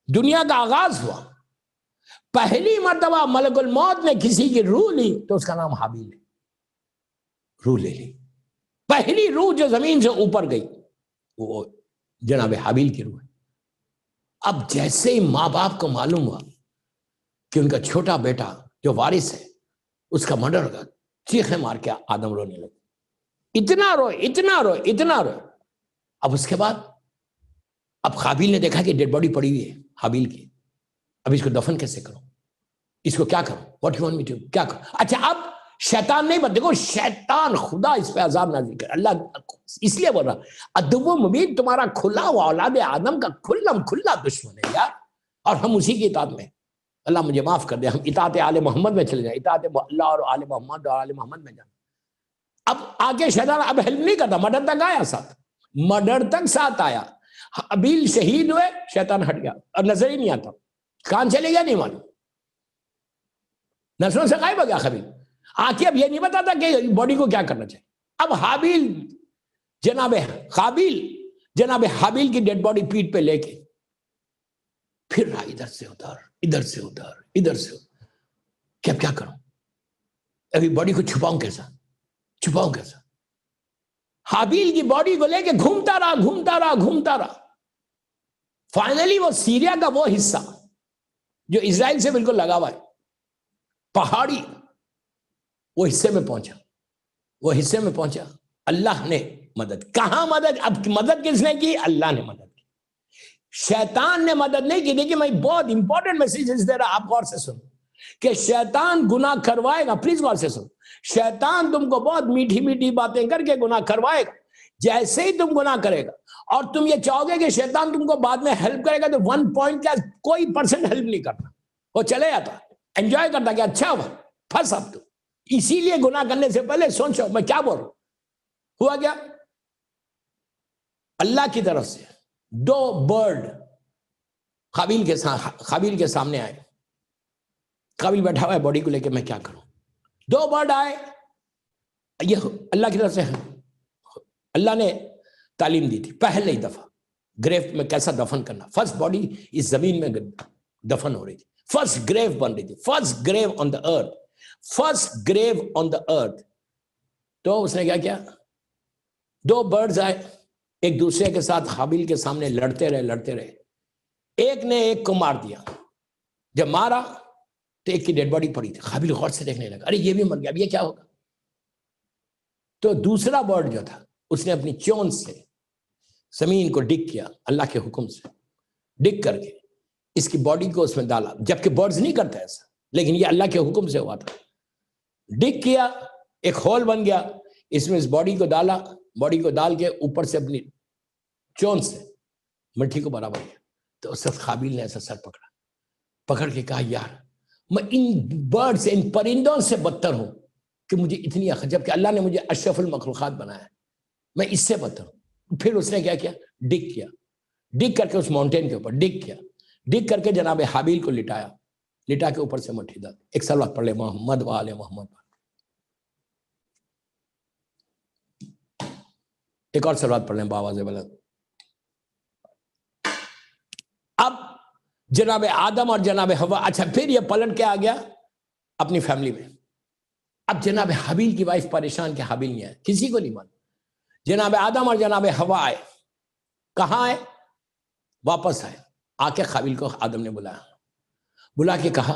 Speaker 1: دنیا کا آغاز ہوا، پہلی مرتبہ ملک الموت نے کسی کی روح لی تو اس کا نام حابیل ہے. روح لے لی. پہلی روح جو زمین سے اوپر گئی وہ جناب حابیل کی روح ہے. اب جیسے ہی ماں باپ کو معلوم ہوا کہ ان کا چھوٹا بیٹا جو وارث ہے اس کا مرڈر ہوگا، چیخیں مار کے آدم رونے لگے. اتنا روئے، اتنا روئے، اتنا روئے. اب اس کے بعد اب قابیل نے دیکھا کہ ڈیڈ باڈی پڑی ہوئی ہے حابیل کی. اب اس کو دفن کیسے کروں، اس کو کیا کروں، what you want me to, کیا کروں. اچھا اب شیطان نہیں، دیکھو شیطان خدا اس پہ عذاب نازل کر، اللہ اس لیے بول رہا عدو مبین، تمہارا کھلا ہوا اولاد آدم کا کھلم کھلا دشمن ہے یار، اور ہم اسی کی اطاعت میں. اللہ مجھے معاف کر دے، ہم اطاعت آل محمد میں چلے جائیں، اطاعت اللہ اور آل محمد اور آل محمد میں جائیں. اب آگے شیطان اب ہیلپ نہیں کرتا، مرڈر تک آیا، ساتھ مرڈر تک ساتھ آیا. حابیل شہید ہوئے، شیطان ہٹ گیا اور نظر ہی نہیں آتا، کہاں چلے گیا نہیں معلوم، نظروں سے غائب ہو گیا. قابیل آ کے اب یہ نہیں بتاتا کہ باڈی کو کیا کرنا چاہیے. اب حابیل جناب قابیل جناب حابیل کی ڈیڈ باڈی پیٹھ پہ لے کے پھر رہا، ادھر سے ادھر، ادھر سے ادھر، ادھر سے ادھر، کہ اب کیا کروں، ابھی باڈی کو چھپاؤں کیسا، چھپاؤں کیسا. حابیل کی باڈی کو لے کے گھومتا رہا، گھومتا رہا، گھومتا رہا. فائنلی وہ سیریا کا وہ حصہ جو اسرائیل سے بالکل لگا ہوا ہے، پہاڑی، وہ حصے میں پہنچا. وہ حصے میں پہنچا، اللہ نے مدد. کہاں مدد؟ اب مدد کس نے کی؟ اللہ نے مدد کی. شیطان نے مدد نہیں کی. دیکھیں میں بہت امپورٹنٹ میسیجز دے رہا، آپ غور سے سن، کہ شیطان گناہ کروائے گا. پلیز غور سے سن. شیطان تم کو بہت میٹھی میٹھی باتیں کر کے گناہ کروائے گا. جیسے ہی تم گناہ کرے گا اور تم یہ چاہو گے کہ شیطان تم کو بعد میں ہیلپ کرے گا، تو 1 پوائنٹ کا کوئی پرسنٹ ہیلپ نہیں کرتا، وہ چلے جاتا، انجوائے کرتا کہ اچھا ہوا پھنس اب تو. اسی لیے گناہ کرنے سے پہلے سوچو میں کیا بول رہا ہوں. ہوا کیا؟ اللہ کی طرف سے 2 برڈ قابیل کے سامنے آئے. قابیل بیٹھا ہوا ہے باڈی کو لے کے، میں کیا کروں. 2 برڈ آئے، یہ اللہ کی طرف سے اللہ نے تعلیم دی تھی. پہلی دفعہ گریو میں کیسا دفن کرنا. فرسٹ باڈی اس زمین میں دفن ہو رہی تھی، فرسٹ گریو بن رہی تھی، فرسٹ گریو آن دا ارتھ، فرسٹ گریو آن دا ارتھ. تو اس نے کیا کیا، 2 برڈز آئے، ایک دوسرے کے ساتھ قابیل کے سامنے لڑتے رہے. ایک نے ایک کو مار دیا. جب مارا تو ایک کی ڈیڈ باڈی پڑی تھی. قابیل غور سے دیکھنے لگا، ارے یہ بھی مر گیا، اب یہ کیا ہوگا. تو دوسرا برڈ جو تھا اس نے اپنی چونچ سے زمین کو ڈگ کیا، اللہ کے حکم سے ڈگ کر کے اس کی باڈی کو اس میں ڈالا. جبکہ برڈز نہیں کرتا ایسا، لیکن یہ اللہ کے حکم سے ہوا تھا. ڈگ کیا، ایک ہول بن گیا، اس میں اس باڈی کو ڈالا. باڈی کو ڈال کے اوپر سے اپنی چونچ سے مٹی کو برابر کیا. تو اس وقت قابیل نے ایسا سر پکڑ کے کہا یار میں ان برڈ سے، ان پرندوں سے بدتر ہوں کہ مجھے اتنی عقل، جبکہ اللہ نے مجھے اشرف المخلوقات بنایا ہے، میں اس سے بدتر ہوں. پھر اس نے کیا کیا، ڈگ کر کے اس ماؤنٹین کے اوپر ڈگ کر کے جناب حابیل کو لٹا کے اوپر سے مٹھی ڈال. ایک صلوات پڑھ لے، محمد و آل محمد. ایک اور صلوات پڑھ لیں باواز بلند. اب جناب آدم اور جناب حوا، اچھا پھر یہ پلٹ کے آ گیا اپنی فیملی میں. اب جناب حابیل کی وائف پریشان کہ حابیل نہیں آئے، کسی کو نہیں معلوم. جناب آدم اور جناب حوا آئے. کہاں آئے؟ واپس آئے. آ کے قابیل کو آدم نے بلا کے کہا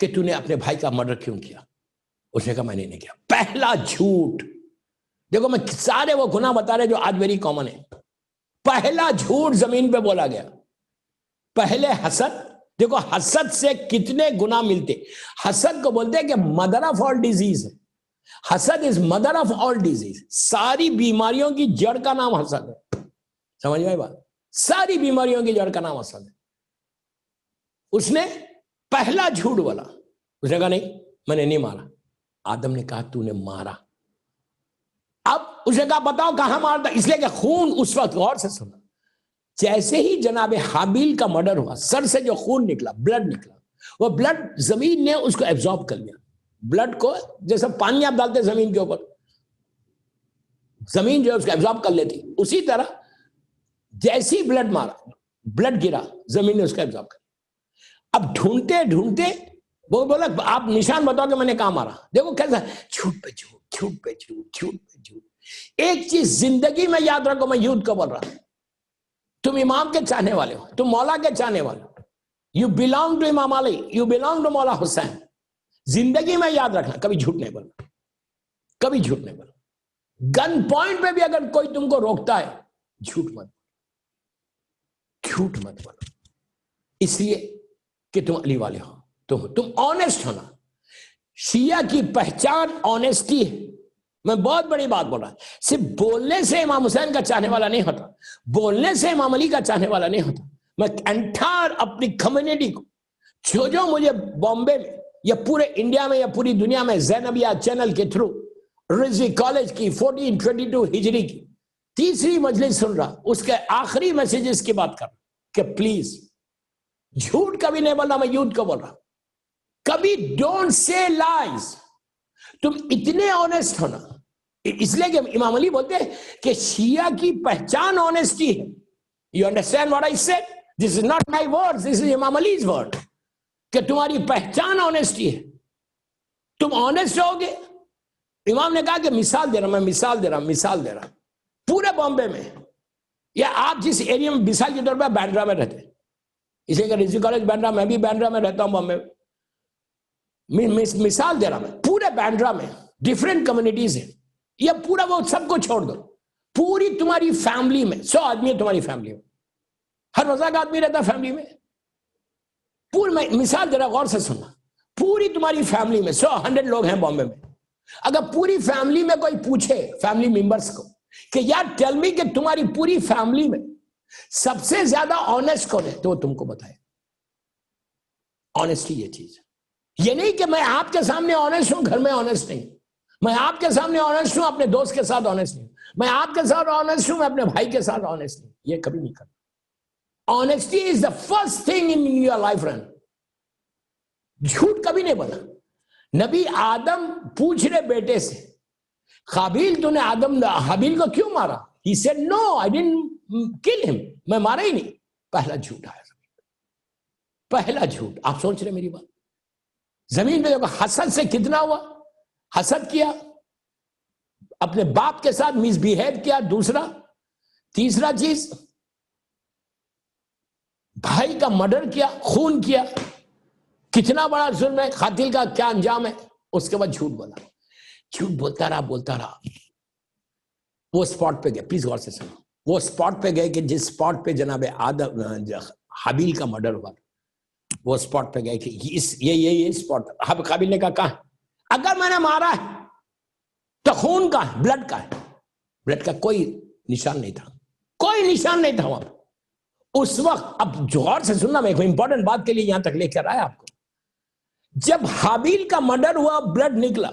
Speaker 1: کہ تو نے اپنے بھائی کا مرڈر کیوں کیا؟ اس نے کہا میں نے نہیں کیا. پہلا جھوٹ. دیکھو میں سارے وہ گناہ بتا رہے جو آج ویری کامن ہے. پہلا جھوٹ زمین پہ بولا گیا. پہلے حسد. دیکھو حسد سے کتنے گناہ ملتے. حسد کو بولتے ہیں کہ مدر آف آل ڈیزیز ہے. حسد از مدر آف آل ڈیزیز. ساری بیماریوں کی جڑ کا نام حسد ہے. سمجھ میں آئی بات؟ ساری بیماریوں کی جڑ کا نام حسد ہے. اس نے پہلا جھوٹ بولا. اس نے کہا نہیں میں نے نہیں مارا. آدم نے کہا تو نے مارا. اب اس نے کہا بتاؤ کہاں مارتا. اس لیے کہ خون اس وقت غور سے سنا. جیسے ہی جناب حابیل کا مرڈر ہوا سر سے جو خون نکلا بلڈ نکلا وہ بلڈ زمین نے اس کو ایبزارب کر لیا. بلڈ کو جیسے پانی آپ ڈالتے زمین کے اوپر زمین جو ہے اس کو ایبزارب کر لیتی. اسی طرح جیسی بلڈ مارا بلڈ گرا زمین نے اس کو ایبزارب کر لیا. اب ڈھونڈتے ڈھونڈتے وہ بولا آپ نشان بتاؤ کہ میں نے کہاں مارا. دیکھو کیسا جھوٹ پہ جھوٹ جھوٹ پہ جھوٹ جھوٹ پہ جھوٹ. ایک چیز زندگی میں یاد رکھو. میں یوتھ کو بول رہا ہوں تم امام کے چاہنے والے ہو. تم مولا کے چاہنے والے ہو. یو بلانگ ٹو امام علی. یو بلانگ ٹو مولا حسین. زندگی میں یاد رکھنا کبھی جھوٹ نہیں بولنا. کبھی جھوٹ نہیں بولنا. گن پوائنٹ پہ بھی اگر کوئی تم کو روکتا ہے جھوٹ مت جھوٹ مت بولو. اس لیے کہ تم علی والے ہو. تم آنےسٹ ہونا. شیعہ کی پہچان آنےسٹی ہے. میں بہت بڑی بات بول رہا ہوں. صرف بولنے سے امام حسین کا چاہنے والا نہیں ہوتا. بولنے سے امام علی کا چاہنے والا نہیں ہوتا. میں انٹائر اپنی کمیونٹی کو جو مجھے بامبے میں یا پورے انڈیا میں یا پوری دنیا میں زینبیہ چینل کے تھرو رضوی کالج کی 1422 ہجری کی تیسری مجلس سن رہا اس کے آخری میسیجز کی بات کر رہا کہ پلیز جھوٹ کبھی نہیں بولنا. میں یوتھ کو بول رہا کبھی ڈونٹ سے لائز. تم اتنے آنےسٹ ہونا. اس لیے کہ امام علی بولتے ہیں کہ شیعہ کی پہچان آنےسٹی ہے. You understand what I said? This is not my word, this is Imam Ali's word. کہ تمہاری پہچان آنےسٹی ہے. تم آنےسٹ ہو گے. امام نے کہا کہ مثال دے رہا میں مثال دے رہا پورے بامبے میں یا آپ جس ایریا میں مثال کے طور پہ بینڈرا میں رہتے اس لیے کہ رضوی کالج بینڈرا, میں بھی بینڈرا میں رہتا ہوں بامبے میں. مثال دے رہا میں پورے بینڈرا میں ڈیفرنٹ کمیونٹیز ہیں. یا پورا وہ سب کو چھوڑ دو. پوری تمہاری فیملی میں 100 آدمی ہے. تمہاری فیملی میں ہر مذہب کا آدمی رہتا فیملی میں. پوری میں مثال دے رہا غور سے سننا. پوری تمہاری فیملی میں 100 لوگ ہیں بامبے میں. اگر پوری فیملی میں کوئی پوچھے فیملی ممبرس کو کہ یار ٹیل می کہ تمہاری پوری فیملی میں سب سے زیادہ آنےسٹ کون ہے تو وہ تم کو بتائے. آنےسٹی یہ چیز ہے. یہ نہیں کہ میں آپ کے سامنے آنےسٹ ہوں گھر میں آنےسٹ نہیں. میں آپ کے سامنے آنےسٹ ہوں اپنے دوست کے ساتھ آنےسٹ نہیں. میں آپ کے ساتھ آنےسٹ ہوں میں اپنے بھائی کے ساتھ آنےسٹ نہیں. یہ کبھی نہیں کرنا. Honesty is the first thing in your life run. جھوٹ کبھی نہیں بولا. نبی آدم پوچھ رہے بیٹے سے قابیل تو نے حابیل کو کیوں مارا؟ He said no, I didn't kill him. میں مارا ہی نہیں. پہلا جھوٹ آیا زمین پہ. پہلا جھوٹ. آپ سوچ رہے میری بات؟ زمین پہ دیکھو حسد سے کتنا ہوا. حسد کیا, اپنے باپ کے ساتھ مس بہیو کیا. دوسرا تیسرا چیز بھائی کا مرڈر کیا, خون کیا. کتنا بڑا ظلم ہے. قاتل کا کیا انجام ہے. اس کے بعد جھوٹ بولا. جھوٹ بولتا رہا. وہ اسپاٹ پہ گئے. پلیز غور سے سنو. وہ اسپاٹ پہ گئے کہ جس اسپاٹ پہ جناب آدم حابیل کا مرڈر ہوا وہ اسپاٹ پہ گئے کہ یہ اسپاٹ. قابیل نے کہا اگر میں نے مارا ہے تو خون کا ہے, بلڈ کا ہے. بلڈ کا کوئی نشان نہیں تھا. کوئی نشان نہیں تھا وہاں. اس وقت اب غور سے سننا, میں ایک امپورٹنٹ بات کے لیے یہاں تک لے کر آیا آپ کو. جب حابیل کا مرڈر ہوا بلڈ نکلا.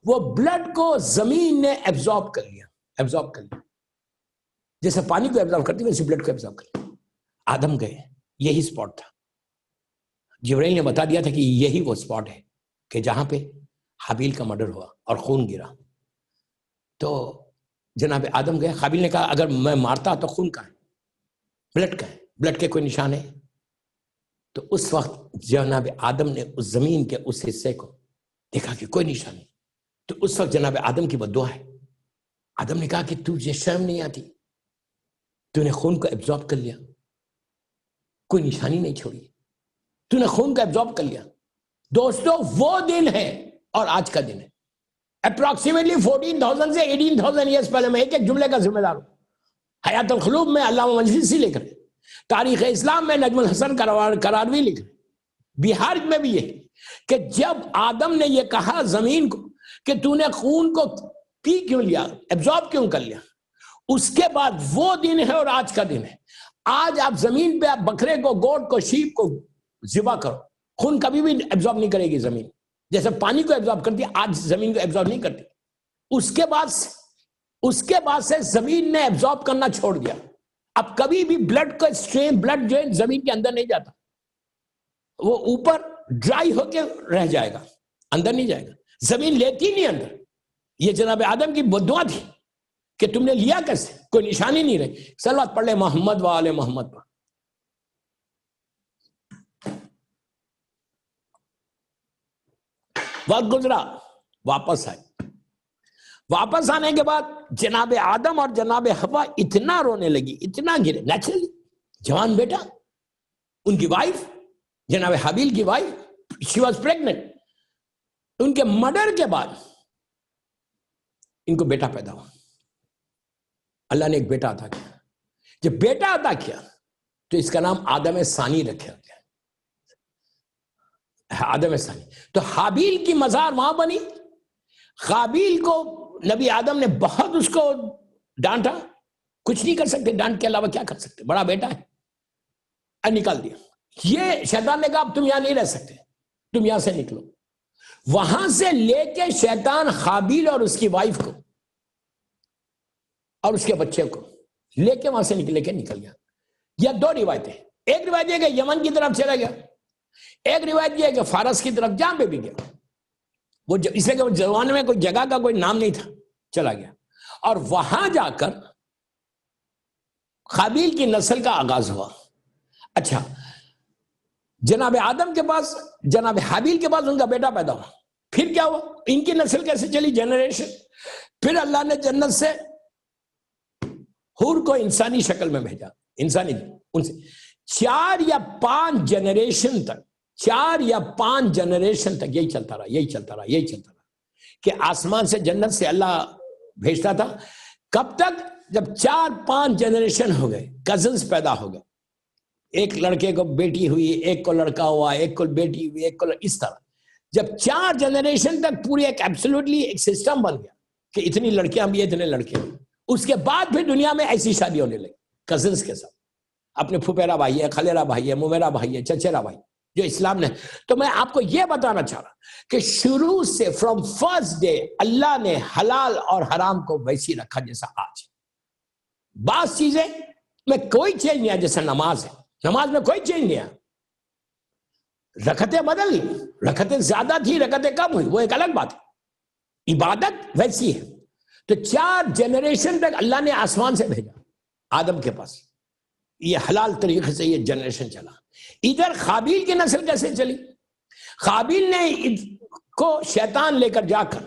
Speaker 1: وہ بلڈ کو زمین نے ایبزارب کر لیا. جیسے پانی کو ایبزارب کرتی ویسے بلڈ کو ایبزارب کر لیا. آدم گئے. یہی اسپاٹ تھا. جبرائیل نے بتا دیا تھا کہ یہی وہ اسپاٹ ہے کہ جہاں پہ حابیل کا مرڈر ہوا اور خون گرا. تو جناب آدم گئے. قابیل نے کہا اگر میں مارتا تو خون کا ہے, بلڈ کا ہے. بلڈ کے کوئی نشان ہے. تو اس وقت جناب آدم نے اس زمین کے اس حصے کو دیکھا کہ کوئی نشان نہیں. تو اس وقت جناب آدم کی بددعا ہے. آدم نے کہا کہ تجھے شرم نہیں آتی, تو نے خون کو ایبزارب کر لیا, کوئی نشانی نہیں چھوڑی. تو نے خون کا ایبزارب کر لیا. دوستو وہ دن ہے اور آج کا دن ہے. اپروکسیمیٹلی 14,000 سے 18,000 ایئرس پہلے. میں ایک جملے کا ذمہ دار ہوں. حیات القلوب میں علامہ مجلسی لکھ رہے, تاریخ اسلام میں نجم الحسن کراروی لکھ رہے, بہار میں بھی یہ کہ جب آدم نے یہ کہا زمین کو کہ تو نے خون کو پی کیوں لیا, ایبزارب کیوں کر لیا, اس کے بعد وہ دن ہے اور آج کا دن ہے. آج آپ زمین پہ آپ بکرے کو, گوٹ کو, شیپ کو ذبح کرو, خون کبھی بھی ایبزارب نہیں کرے گی زمین. جیسے پانی کو ایبزارب کرتی ہے, آج زمین کو ایبزارب نہیں کرتی. اس کے بعد سے زمین نے ایبزارب کرنا چھوڑ دیا. اب کبھی بھی بلڈ کا اسٹریم, بلڈ جو ہے زمین کے اندر نہیں جاتا, وہ اوپر ڈرائی ہو کے رہ جائے گا, اندر نہیں جائے گا. زمین لیتی نہیں اندر. یہ جناب آدم کی بدعا تھی کہ تم نے لیا کیسے, کوئی نشانی نہیں رہی. صلوات پڑھ لے محمد و آل محمد پر. وقت گزرا, واپس آئے. واپس آنے کے بعد جناب آدم اور جناب حوا اتنا رونے لگی, اتنا گرے. نیچرلی جوان بیٹا, ان کی وائف جناب حابیل کی وائف, شی واز پریگننٹ. ان کے مرڈر کے بعد ان کو بیٹا پیدا ہوا. اللہ نے ایک بیٹا عطا کیا. جب بیٹا عطا کیا تو اس کا نام آدم ثانی رکھا گیا, آدم ثانی. تو حابیل کی مزار وہاں بنی. قابیل کو نبی آدم نے بہت اس کو ڈانٹا, کچھ نہیں کر سکتے, ڈانٹ کے علاوہ کیا کر سکتے, بڑا بیٹا ہے, اور نکال دیا. یہ شیطان نے کہا اب تم یہاں نہیں رہ سکتے, تم یہاں سے نکلو. وہاں سے لے کے شیطان قابیل اور اس کی وائف کو اور اس کے بچے کو لے کے وہاں سے نکل گیا. یہ دو روایتیں. ایک روایت یہ کہ یمن کی طرف چلا گیا, ایک روایت یہ ہے کہ فارس کی طرف, جہاں پہ بھی گیا وہ, اس لیے کہ وہ زمانے میں کوئی جگہ کا کوئی نام نہیں تھا, چلا گیا. اور وہاں جا کر قابیل کی نسل کا آغاز ہوا. اچھا, جناب آدم کے پاس, جناب حابیل کے پاس ان کا بیٹا پیدا ہوا. پھر کیا ہوا, ان کی نسل کیسے چلی, جنریشن. پھر اللہ نے جنت سے حور کو انسانی شکل میں بھیجا, انسانی ان سے 4 یا 5 جنریشن تک, 4 یا 5 جنریشن تک یہی چلتا رہا کہ آسمان سے, جنت سے اللہ بھیجتا تھا. کب تک, جب 4-5 جنریشن ہو گئے, کزنز پیدا ہو گئے. ایک لڑکے کو بیٹی ہوئی, ایک کو لڑکا ہوا, ایک کو بیٹی ہوئی, ایک کو اس طرح. جب 4 جنریشن تک پوری ایک ایبسولوٹلی ایک سسٹم بن گیا کہ اتنی لڑکیاں بھی, اتنے لڑکے بھی. اس کے بعد پھر دنیا میں ایسی شادی ہونے لگی کزنز کے ساتھ. اپنے پھپیرا بھائی ہے, خلیرا بھائی ہے, ممیرا بھائی ہے, چچیرا بھائی, جو اسلام نے. تو میں آپ کو یہ بتانا چاہ رہا کہ شروع سے فرام فرسٹ ڈے اللہ نے حلال اور حرام کو ویسی رکھا جیسا آج. بعض چیزیں میں کوئی چینج نہیں آیا, جیسا نماز ہے, نماز میں کوئی چینج نہیں آیا. رکعتیں بدل لی, رکعتیں زیادہ تھی, رکعتیں کم ہوئی, وہ ایک الگ بات ہے. عبادت ویسی ہے. تو 4 جنریشن تک اللہ نے آسمان سے بھیجا آدم کے پاس. یہ حلال طریقے سے یہ جنریشن چلا. ادھر قابیل کی نسل کیسے چلی, قابیل نے کو شیطان لے کر جا کر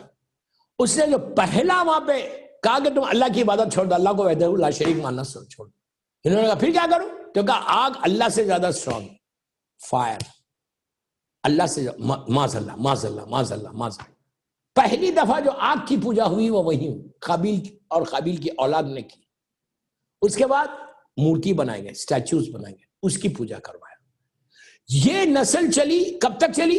Speaker 1: اس نے جو پہلا وہاں پہ کہا کہ تم اللہ کی عبادت چھوڑ دو, اللہ کو وحدہ لا شریک ماننا چھوڑ دو. انہوں نے کہا پھر کیا کروں, تو کہا آگ اللہ سے زیادہ اسٹرانگ, فائر اللہ سے, معاذ اللہ معاذ اللہ معاذ اللہ معاذ اللہ. پہلی دفعہ جو آگ کی پوجا ہوئی وہ وہی قابیل اور قابیل کی اولاد نے کی. اس کے بعد مورتی بنائے گئے, اسٹیچوز بنائے گئے, اس کی پوجا کروایا. یہ نسل چلی. کب تک چلی,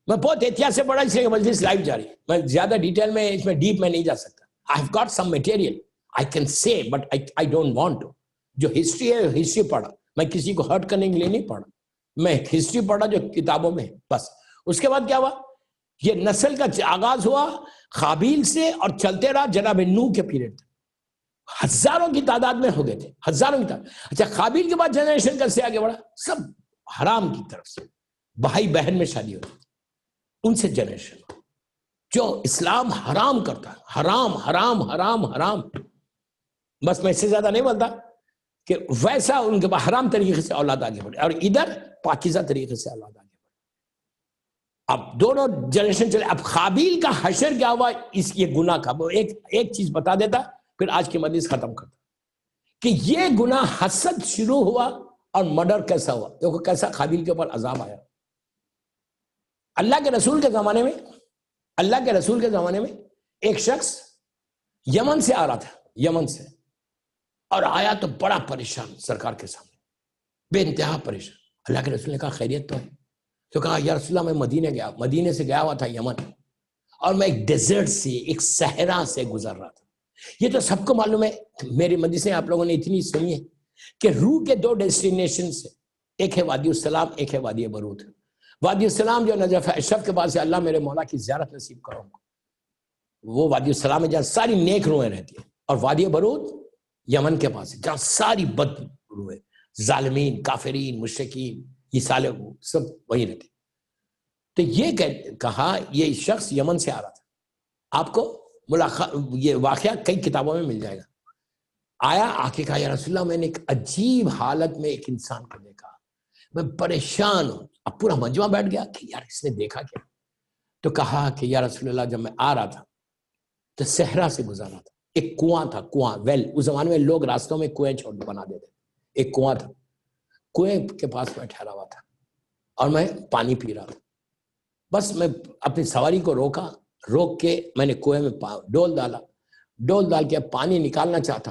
Speaker 1: میں بہت احتیاط سے پڑھا, اس لیے مجلس لائیو جاری, میں زیادہ ڈیٹیل میں اس میں ڈیپ میں نہیں جا سکتا. I have got some material I can say but I don't want to. جو ہسٹری ہے ہسٹری پڑھا, میں کسی کو ہرٹ کرنے کے لیے نہیں پڑھا, میں ہسٹری پڑھا جو کتابوں میں ہے بس. اس کے بعد کیا ہوا, یہ نسل کا آغاز ہوا قابیل سے اور چلتے رہا جناب نوح کے پیریڈ تک. ہزاروں کی تعداد میں ہو گئے تھے, ہزاروں کی تعداد. اچھا, قابیل کے بعد جنریشن کیسے آگے بڑھا, سب حرام کی طرف سے, بھائی بہن میں شادی ہوتی, ان سے جنریشن جو اسلام حرام کرتا ہے, حرام حرام حرام حرام. بس میں اس سے زیادہ نہیں بولتا کہ ویسا ان کے بعد حرام طریقے سے اولاد آگے بڑھے, اور ادھر پاکیزہ طریقے سے اولاد آگے بڑھے. اب دونوں جنریشن چلے. اب قابیل کا حشر کیا ہوا, اس یہ گناہ کا. وہ ایک چیز بتا دیتا پھر آج کی مجلس ختم کرتا کہ یہ گناہ حسد شروع ہوا اور مرڈر کیسا ہوا، دیکھو کیسا قابیل کے اوپر عذاب آیا. اللہ کے رسول کے زمانے میں، اللہ کے رسول کے زمانے میں ایک شخص یمن سے آ رہا تھا، یمن سے، اور آیا تو بڑا پریشان سرکار کے سامنے، بے انتہا پریشان. اللہ کے رسول نے کہا خیریت تو ہے؟ تو کہا یا رسول اللہ میں مدینے سے گیا ہوا تھا یمن، اور میں ایک ڈیزرٹ سے، ایک صحرا سے گزر رہا تھا. یہ تو سب کو معلوم ہے، میری مجلسیں آپ لوگوں نے اتنی سنی ہے کہ روح کے دو ڈیسٹینیشن سے، ایک ہے وادی السلام، ایک ہے وادی برود. وادی السلام جو نجف اشرف کے پاس ہے، اللہ میرے مولا کی زیارت نصیب کرو، وہ وادی السلام ہے جہاں ساری نیک روحیں رہتی ہیں. اور وادی برود یمن کے پاس ہے جہاں ساری بد روحیں، ظالمین، کافرین، مشرکین، یہ سالے سب وہی رہتے. تو یہ کہا یہ شخص یمن سے آ رہا تھا. آپ کو یہ واقعہ کئی کتابوں میں مل جائے گا. آیا، آ کے کہا یا رسول اللہ میں نے ایک عجیب حالت میں ایک انسان کو دیکھا، میں پریشان ہوں. اب پورا مجمع بیٹھ گیا کہ یار اس نے دیکھا کیا. تو کہا کہ یا رسول اللہ جب میں آ رہا تھا تو صحرا سے گزارا تھا، ایک کنواں تھا، کنواں ویل، اس زمانے میں لوگ راستوں میں کنویں چھوڑ بنا دیتے. ایک کنواں تھا، کنویں کے پاس میں ٹھہرا ہوا تھا اور میں پانی پی رہا تھا. بس میں اپنی سواری کو روک کے میں نے کنویں میں ڈول ڈال کے پانی نکالنا چاہتا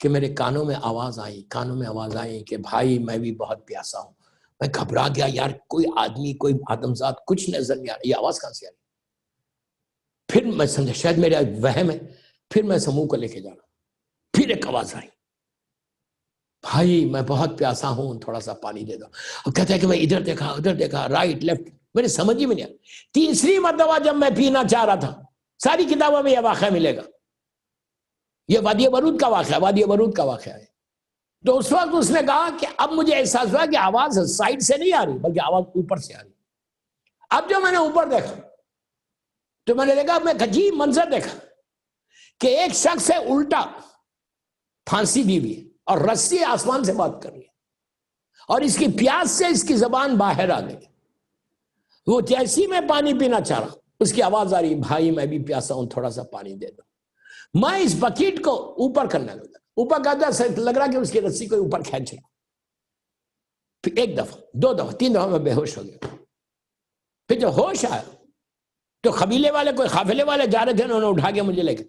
Speaker 1: کہ میرے کانوں میں آواز آئی کہ بھائی میں بھی بہت پیاسا ہوں. میں گھبرا گیا، یار کوئی آدمی، کوئی آدمزاد کچھ نظر نہیں آ رہا، یہ آواز کہاں سے آ رہی. پھر میں سمجھا شاید میرا وہم ہے. پھر میں سموہ کو لے کے جا رہا، پھر ایک آواز آئی، بھائی میں بہت پیاسا ہوں، تھوڑا سا پانی دے دو. اب کہتا ہے کہ میں ادھر دیکھا رائٹ لیفٹ، میرے سمجھ ہی میں نہیں آیا. تیسری مرتبہ جب میں پینا چاہ رہا تھا، ساری کتابوں میں یہ واقعہ ملے گا، یہ وادی برود کا واقعہ ہے. تو اس وقت اس نے کہا کہ اب مجھے احساس ہوا کہ آواز سائڈ سے نہیں آ رہی بلکہ آواز اوپر سے آ رہی. اب جو میں نے اوپر دیکھا تو میں نے دیکھا، میں ایک عجیب منظر دیکھا کہ ایک شخص ہے الٹا، پھانسی دی ہوئی ہے اور رسی آسمان سے بات کر رہی ہے، اور اس کی پیاس سے اس کی زبان باہر آ گئی. وہ جیسی میں پانی پینا چاہ رہا، اس کی آواز آ رہی، بھائی میں بھی پیاسا ہوں، تھوڑا سا پانی دے دو. میں اس بکیٹ کو اوپر کرنے لگا، اوپر کرتا لگ رہا کہ اس کی رسی کو اوپر کھینچ رہا. پھر ایک دفعہ، دو دفعہ، تین دفعہ میں بے ہوش ہو گیا. پھر جب ہوش آیا تو قبیلے والے، کوئی قافلے والے جا رہے تھے، انہوں نے اٹھا کے مجھے لے گئے.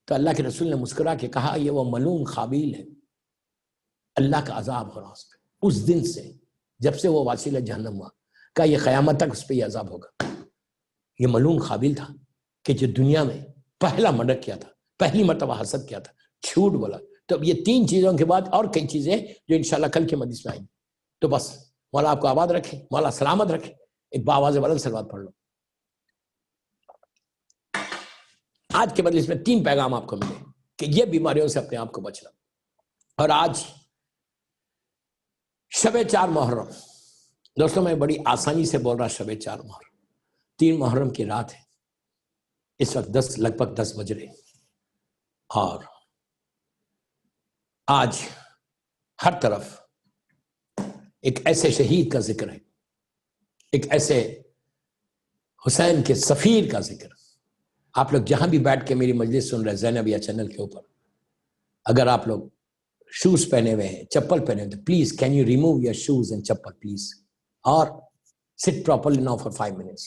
Speaker 1: تو اللہ کے رسول نے مسکرا کے کہا یہ وہ ملعون قابیل ہے، اللہ کا عذاب ہو رہا اس پہ. اس دن سے جب سے وہ واصل جہنم ہوا، کہا یہ قیامت تک اس پہ یہ عذاب ہوگا. یہ ملعون قابیل تھا کہ جو دنیا میں پہلا مرڈر کیا تھا، پہلی مرتبہ حسد کیا تھا، جھوٹ بولا. تو اب یہ تین چیزوں کے بعد اور کئی چیزیں جو انشاءاللہ کل کے مجلس میں آئیں گی. تو بس مولا آپ کو آباد رکھے، مولا سلامت رکھے. ایک باواز بلند صلوات پڑھ لو. آج کے مجلس میں تین پیغام آپ کو ملے کہ یہ بیماریوں سے اپنے آپ کو بچنا. اور آج شب 4 محرم، دوستوں میں بڑی آسانی سے بول رہا، شب 4 محرم، 3 محرم کی رات ہے. اس وقت لگ بھگ 10 بج رہے، اور آج ہر طرف ایک ایسے شہید کا ذکر ہے، ایک ایسے حسین کے سفیر کا ذکر. آپ لوگ جہاں بھی بیٹھ کے میری مجلس سن رہے زینبیہ چینل کے اوپر، اگر آپ لوگ شوز پہنے ہوئے ہیں، چپل پہنے ہوئے، please can you remove your shoes and چپل پلیز، اور سٹ پراپرلی ناؤ فار 5 منٹس.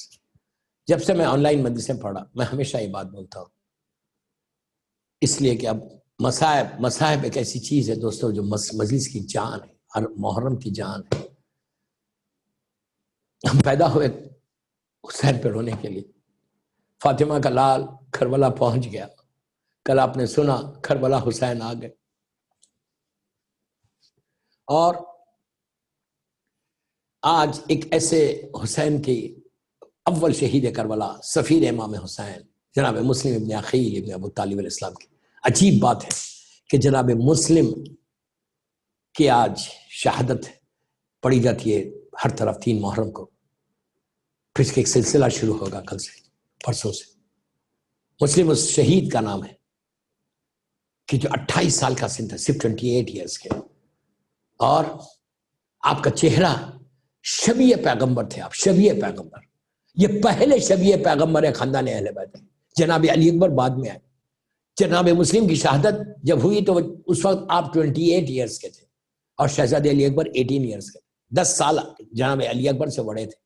Speaker 1: جب سے میں آن لائن مجلسیں پڑھا، میں ہمیشہ یہ بات بولتا ہوں، اس لیے کہ اب مصائب ایک ایسی چیز ہے دوستوں جو مجلس کی جان ہے اور محرم کی جان ہے. ہم پیدا ہوئے حسین پہ رونے کے لیے. فاطمہ کا لال کربلا پہنچ گیا. کل آپ نے سنا کربلا حسین آ گئے. اور آج ایک ایسے حسین کی اول شہید کربلا، سفیر امام حسین، جناب مسلم ابن عقیل ابن ابو طالب علیہ السلام کی. عجیب بات ہے کہ جناب مسلم کی آج شہادت پڑھی جاتی ہے ہر طرف 3 محرم کو. پھر اس کا ایک سلسلہ شروع ہوگا کل سے، پرسوں سے. مسلم اس شہید کا نام ہے کہ جو 28 سال کا سن تھا، صرف 28 ایئرس کے، اور آپ کا چہرہ شبیہ پیغمبر تھے. آپ شبیہ پیغمبر، یہ پہلے شبیہ پیغمبر ہے خاندان اہل بیت. جناب علی اکبر بعد میں آئے. جناب مسلم کی شہادت جب ہوئی تو اس وقت آپ 28 ایئرس کے تھے، اور شہزادے علی اکبر 18 ایئرس کے، 10 سال جناب علی اکبر سے بڑے تھے،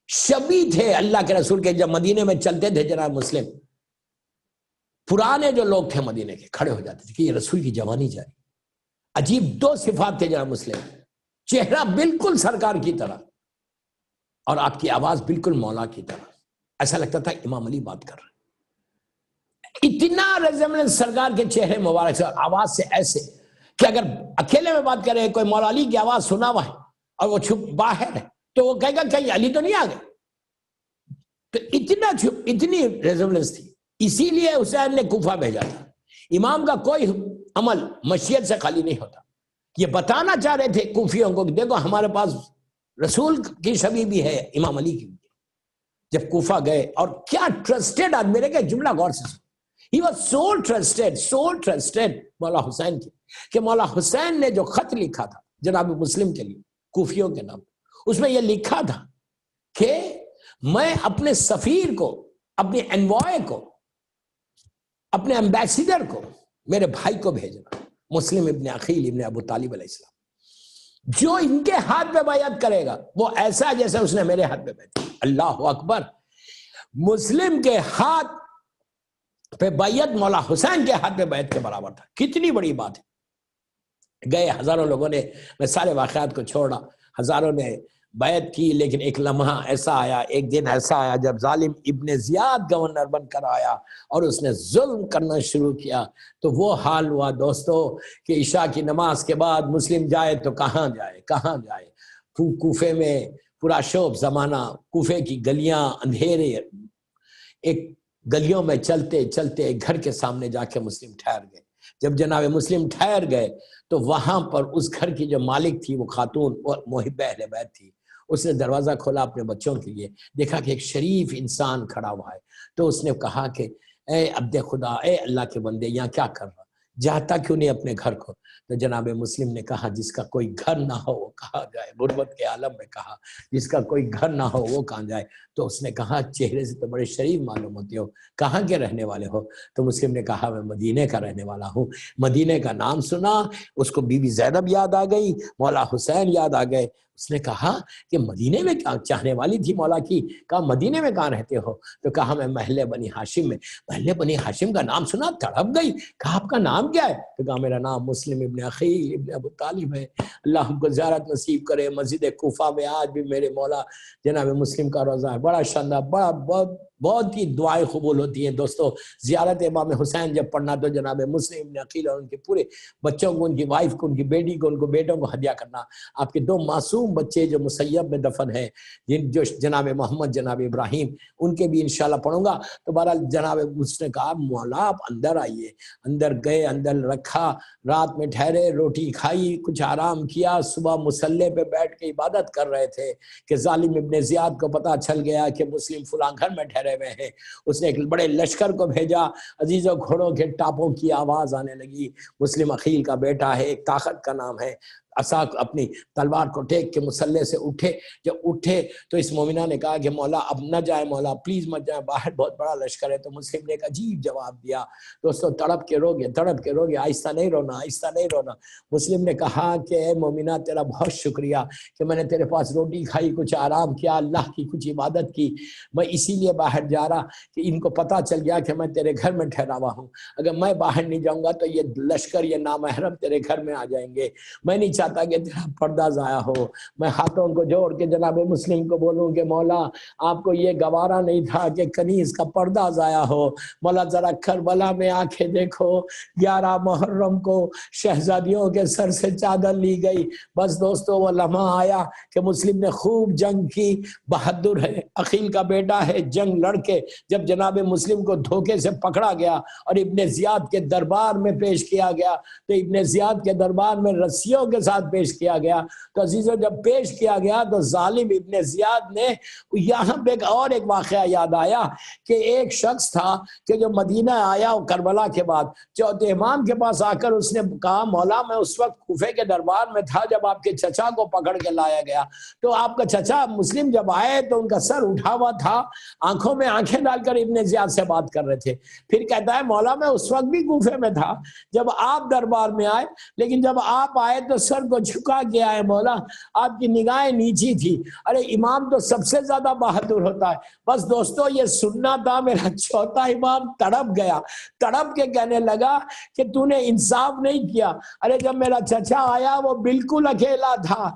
Speaker 1: شبی تھے اللہ کے رسول کے. جب مدینے میں چلتے تھے جناب مسلم، پرانے جو لوگ تھے مدینے کے کھڑے ہو جاتے تھے کہ یہ رسول کی جوانی جاری. عجیب 2 صفات تھے جناب مسلم، چہرہ بالکل سرکار کی طرح اور آپ کی آواز بالکل مولا کی طرح. ایسا لگتا تھا امام علی بات کر رہے. اتنا ریزمبلنس سرکار کے چہرے مبارک سے اور آواز سے ایسے کہ اگر اکیلے میں بات کر رہے ہیں، کوئی مولا علی کی آواز سنا ہوا ہے اور وہ چھپ باہر ہے تو وہ کہے گا کہ علی تو نہیں آ گئے. تو اتنی ریزمبلنس تھی. اسی لیے حسین نے کوفہ بھیجا تھا. امام کا کوئی عمل مشیت سے خالی نہیں ہوتا. یہ بتانا چاہ رہے تھے کوفیوں کو کہ دیکھو ہمارے پاس رسول کی شبیہ بھی ہے، امام علی کی. جب کوفہ گئے اور کیا ٹرسٹڈ آدمی، میرے کہ جملہ غور سے سن. He was so trusted مولا حسین کی کہ مولا حسین نے جو خط لکھا تھا جناب مسلم کے لیے کوفیوں کے نام، اس میں یہ لکھا تھا کہ میں اپنے سفیر کو، اپنے انوائے کو، اپنے ایمبیسیڈر کو، میرے بھائی کو بھیجنا، مسلم ابن عقیل ابن ابو طالب علیہ السلام. جو ان کے ہاتھ پہ بیعت کرے گا وہ ایسا جیسے اس نے میرے ہاتھ پہ بیعت کی. اللہ اکبر. مسلم کے ہاتھ پہ بیعت مولا حسین کے ہاتھ پہ بیعت کے برابر تھا. کتنی بڑی بات ہے. گئے ہزاروں لوگوں نے، میں سارے واقعات کو چھوڑا، ہزاروں نے بیعت کی. لیکن ایک لمحہ ایسا آیا، ایک دن ایسا آیا جب ظالم ابن زیاد گورنر بن کر آیا اور اس نے ظلم کرنا شروع کیا. تو وہ حال ہوا دوستو کہ عشاء کی نماز کے بعد مسلم جائے تو کہاں جائے، کہاں جائے. کوفے میں پورا شوب زمانہ، کوفے کی گلیاں اندھیرے. ایک گلیوں میں چلتے چلتے ایک گھر کے سامنے جا کے مسلم ٹھہر گئے. جب جناب مسلم ٹھہر گئے تو وہاں پر اس گھر کی جو مالک تھی وہ خاتون محب اہل بیت تھی. اس نے دروازہ کھولا اپنے بچوں کے لیے، دیکھا کہ ایک شریف انسان کھڑا ہوا ہے. تو اس نے کہا کہ اے عبد خدا، اے اللہ کے بندے، یہاں کیا کر رہا، جاتا کیوں نہیں اپنے گھر کو؟ تو جناب مسلم نے کہا جس کا کوئی گھر نہ ہو وہ کہاں جائے. غربت کے عالم میں کہا جس کا کوئی گھر نہ ہو وہ کہاں جائے. تو اس نے کہا چہرے سے تو بڑے شریف معلوم ہوتے ہو، کہاں کے رہنے والے ہو؟ تو مسلم نے کہا میں مدینے کا رہنے والا ہوں. مدینے کا نام سنا، اس کو بی بی زینب یاد آ گئی، مولا حسین یاد آ گئے. اس نے کہا کہ مدینے میں کیا چاہنے والی تھی مولا کی. کہا مدینے میں کہاں رہتے ہو؟ تو کہا میں محلے بنی ہاشم میں. محلے بنی ہاشم کا نام سنا، تڑپ گئی. کہا آپ کا نام کیا ہے؟ تو کہا میرا نام مسلم ابن عقیل ابن ابو طالب ہے. اللہ ہم کو زیارت نصیب کرے. مسجد کوفہ میں آج بھی میرے مولا جناب مسلم کا روزہ ہے. بڑا شاندار، بڑا بہت ہی دعائیں قبول ہوتی ہیں دوستو. زیارت امام حسین جب پڑھنا تو جناب مسلم ابن عقیل اور ان کے پورے بچوں کو، ان کی وائف کو، ان کی بیٹی کو، ان کو بیٹوں کو ہدیہ کرنا. آپ کے 2 معصوم بچے جو مسیب میں دفن ہیں، جو جناب محمد جناب ابراہیم، ان کے بھی انشاءاللہ پڑھوں گا. تو بہرحال جناب اس نے کہا مولا آپ اندر آئیے. اندر گئے، اندر رکھا، رات میں ٹھہرے، روٹی کھائی، کچھ آرام کیا. صبح مصلی پہ بیٹھ کے عبادت کر رہے تھے کہ ظالم ابن زیاد کو پتہ چل گیا کہ مسلم فلاں گھر میں ٹھہرے ہوئے ہیں. اس نے ایک بڑے لشکر کو بھیجا. عزیزوں گھوڑوں کے ٹاپوں کی آواز آنے لگی. مسلم عقیل کا بیٹا ہے، ایک طاقت کا نام ہے. عصا اپنی تلوار کو ٹیک کے مصلی سے اٹھے. جب اٹھے تو اس مومنہ نے کہا کہ مولا اب نہ جائے، مولا پلیز مت جائے، باہر بہت بڑا لشکر ہے. تو مسلم نے ایک عجیب جواب دیا. دوستو تڑپ کے روگے، تڑپ کے روگے، آہستہ نہیں رونا، آہستہ نہیں رونا. مسلم نے کہا کہ اے مومنہ تیرا بہت شکریہ کہ میں نے تیرے پاس روٹی کھائی، کچھ آرام کیا، اللہ کی کچھ عبادت کی. میں اسی لیے باہر جا رہا کہ ان کو پتہ چل گیا کہ میں تیرے گھر میں ٹھہرا ہوا ہوں. اگر میں باہر نہیں جاؤں گا تو یہ لشکر، یہ نامحرم تیرے گھر میں آ جائیں گے. میں نہیں چاہتا کہ تیرا پردہ ضائع ہو. میں ہاتھوں کو جوڑ کے جناب مسلم کو بولوں کہ مولا آپ کو یہ گوارا نہیں تھا کہ کنیز کا پردہ ضائع ہو. مولا ذرا کربلا میں آنکھیں دیکھو، 11 محرم کو شہزادیوں کے سر سے چادر لی گئی. بس دوستو وہ لمحہ آیا کہ مسلم نے خوب جنگ کی. بہادر ہے، عقیل کا بیٹا ہے. جنگ لڑ کے جب جناب مسلم کو دھوکے سے پکڑا گیا اور ابن زیاد کے دربار میں پیش کیا گیا تو ابن زیاد کے دربار میں رسیوں کے ساتھ پیش کیا گیا. تو عزیزوں جب پیش کیا گیا تو ظالم ابن زیاد نے یہاں پہ ایک واقعہ یاد آیا کہ ایک شخص تھا کہ جو مدینہ آیا کربلا کے بعد چوتھے امام کے پاس آ کر اس نے کہا مولا میں اس وقت کوفے کے دربار میں تھا جب آپ کے چچا کو پکڑ کے لایا گیا. تو آپ کا چچا مسلم جب آئے تو ان کا سر اٹھا ہوا تھا، آنکھوں میں آنکھیں ڈال کر ابن زیاد سے بات کر رہے تھے. پھر کہتا ہے مولا میں اس وقت بھی کوفے میں تھا جب آپ دربار میں آئے، لیکن جب آپ آئے تو سر سر کو جھکا کے آئے مولا، آپ کی نگاہیں نیچی تھی۔ ارے امام تو سب سے زیادہ بہادر ہوتا ہے۔ بس دوستو یہ سننا تھا، میرا چوتھا امام تڑپ گیا، تڑپ کے کہنے لگا کہ تو نے انصاف نہیں کیا۔ ارے جب میرا چچا آیا وہ بالکل اکیلا تھا،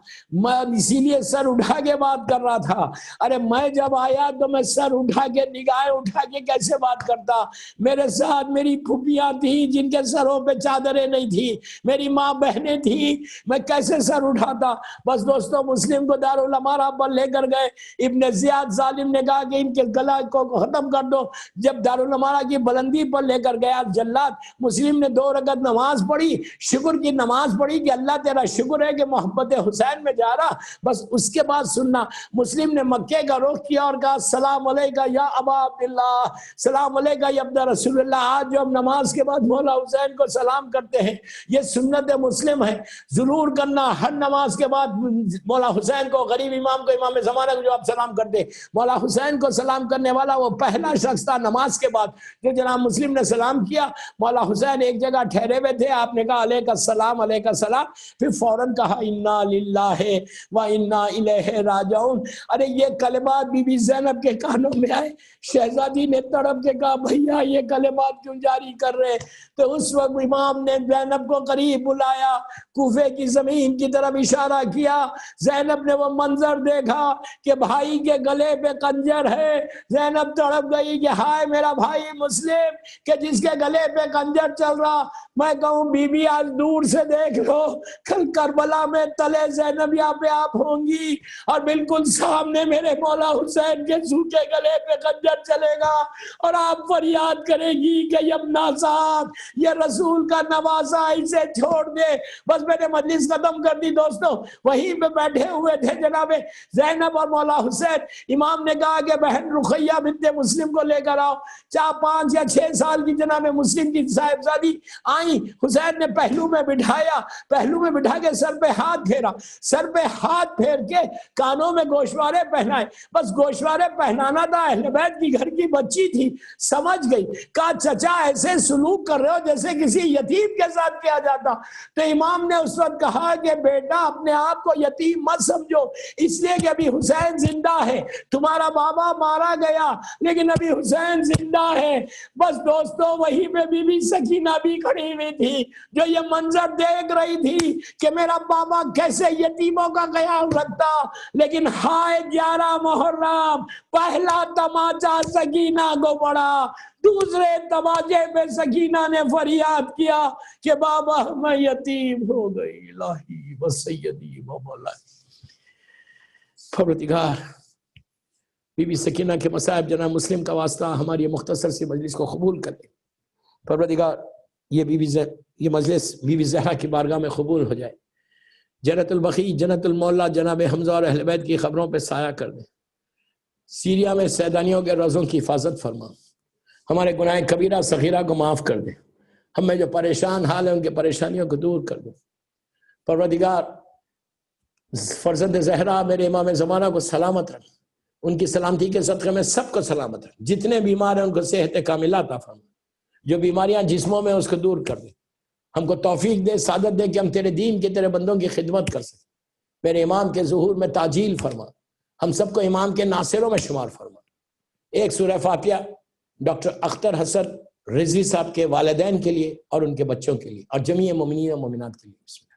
Speaker 1: میں اسی لیے سر اٹھا کے بات کر رہا تھا۔ ارے میں جب آیا تو میں سر اٹھا کے نگاہیں اٹھا کے کیسے بات کرتا؟ میرے ساتھ میری پھوپھیاں تھیں جن کے سروں پہ چادریں نہیں تھی، میری ماں بہنیں تھیں، میں کیسے سر اٹھاتا؟ بس دوستو مسلم کو دارالامارہ پر لے کر گئے، ابن زیاد ظالم نے کہا کہ ان کے گلا کو ختم کر دو۔ جب دارالامارہ کی بلندی پر لے کر گیا جلاد، مسلم نے 2 رکعت نماز پڑھی، شکر کی نماز پڑھی کہ اللہ تیرا شکر ہے کہ محبت حسین میں جا رہا۔ بس اس کے بعد سننا، مسلم نے مکے کا رخ کیا اور کہا السلام علیکہ یا ابا عبداللہ، السلام علیکہ یا ابن رسول اللہ۔ آج جو ہم نماز کے بعد مولا حسین کو سلام کرتے ہیں، یہ سنت مسلم ہے، ضرور کرنا ہر نماز کے بعد مولا حسین کو، غریب امام کو، امام زمانہ کو جو آپ سلام کرتے، مولا حسین کو سلام کرنے والا وہ پہلا شخص تھا نماز کے بعد جو جناب مسلم نے سلام کیا۔ مولا حسین ایک جگہ ٹھہرے ہوئے تھے، آپ نے کہا علیکہ السلام علیکہ السلام، پھر فوراً کہا انا للہ و انا الیہ راجعون۔ ارے یہ کلمات بی بی زینب کے کانوں میں آئے، شہزادی نے تڑپ کے کہا بھیا یہ کلمات کیوں جاری کر رہے؟ تو اس وقت امام نے زینب کو قریب بلایا، کوفے کی زمین کی طرف اشارہ کیا۔ زینب نے وہ منظر دیکھا کہ بھائی کے گلے پہ خنجر ہے۔ زینب تڑپ گئی کہ ہائے میرا بھائی مسلم کہ جس کے گلے پہ خنجر چل رہا۔ میں کہوں بی بی آج دور سے دیکھ لو، کل کربلا میں تلے زینبیہ پہ آپ ہوں گی اور بالکل سامنے میرے مولا حسین کے سوکھے گلے پہ خنجر چلے گا اور آپ فریاد کرے گی کہ یہ ابن صاحب، یہ رسول کا نواسا، اسے چھوڑ دے۔ بس میں نے مجلس ختم کر دی دوستو، وہیں پہ بیٹھے ہوئے تھے جناب زینب اور مولا حسین۔ امام نے کہا کہ بہن رقیہ بنت مسلم کو لے کر آؤ۔ 4 5 یا 6 سال کی جناب مسلم کی صاحبزادی آئیں، حسین نے پہلو میں بٹھایا، پہلو میں بٹھا کے سر پہ ہاتھ پھیرا، سر پہ ہاتھ پھیر کے کانوں میں گوشوارے پہنائے۔ بس گوشوارے پہنانا تھا، اہل بیت کی گھر کی بچی تھی، سمجھ گئی، کہا چچا ایسے سلوک کر رہے ہو جیسے کسی یتیم کے ساتھ کیا جاتا۔ تو امام نے اس وقت کہا کہ بیٹا اپنے آپ کو یتیم مت سمجھو، اس لیے کہ ابھی حسین زندہ ہے، تمہارا بابا مارا گیا لیکن ابھی حسین زندہ ہے۔ بس دوستو وہیں پہ بی بی سکینہ بھی کھڑی ہوئی تھی جو یہ منظر دیکھ رہی تھی کہ میرا بابا کیسے یتیموں کا خیال رکھتا۔ لیکن ہائے 11 محرم، پہلا تماچا سکینہ کو پڑا، دوسرے تماچے پہ سکینہ نے فریاد کیا کہ بابا میں یتیم ہو گئی، الہی و سیدی و مولائی۔ پروردگار بی بی سکینہ کے مصائب جناب مسلم کا واسطہ ہماری مختصر سی مجلس کو قبول کر لے۔ پروردگار یہ مجلس بی بی زہرا کی بارگاہ میں قبول ہو جائے، جنت البقیع، جنت المولا جناب حمزہ اور اہل بیت کی خبروں پہ سایہ کر دے، سیریا میں سیدانیوں کے روزوں کی حفاظت فرما، ہمارے گناہ کبیرہ صغیرہ کو معاف کر دے، ہم میں جو پریشان حال ہیں ان کے پریشانیوں کو دور کر دے۔ پروردگار فرزند زہرا میرے امام زمانہ کو سلامت رکھ، ان کی سلامتی کے صدقے میں سب کو سلامت رکھ، جتنے بیمار ہیں ان کو صحت کاملہ عطا فرما، جو بیماریاں جسموں میں اس کو دور کر دے، ہم کو توفیق دے، سعادت دے کہ ہم تیرے دین کے تیرے بندوں کی خدمت کر سکیں، میرے امام کے ظہور میں تعجیل فرما، ہم سب کو امام کے ناصروں میں شمار فرما۔ ایک سورہ فاتحہ ڈاکٹر اختر حسن رضوی صاحب کے والدین کے لیے اور ان کے بچوں کے لیے اور جمیع مومنین و مومنات کے لیے۔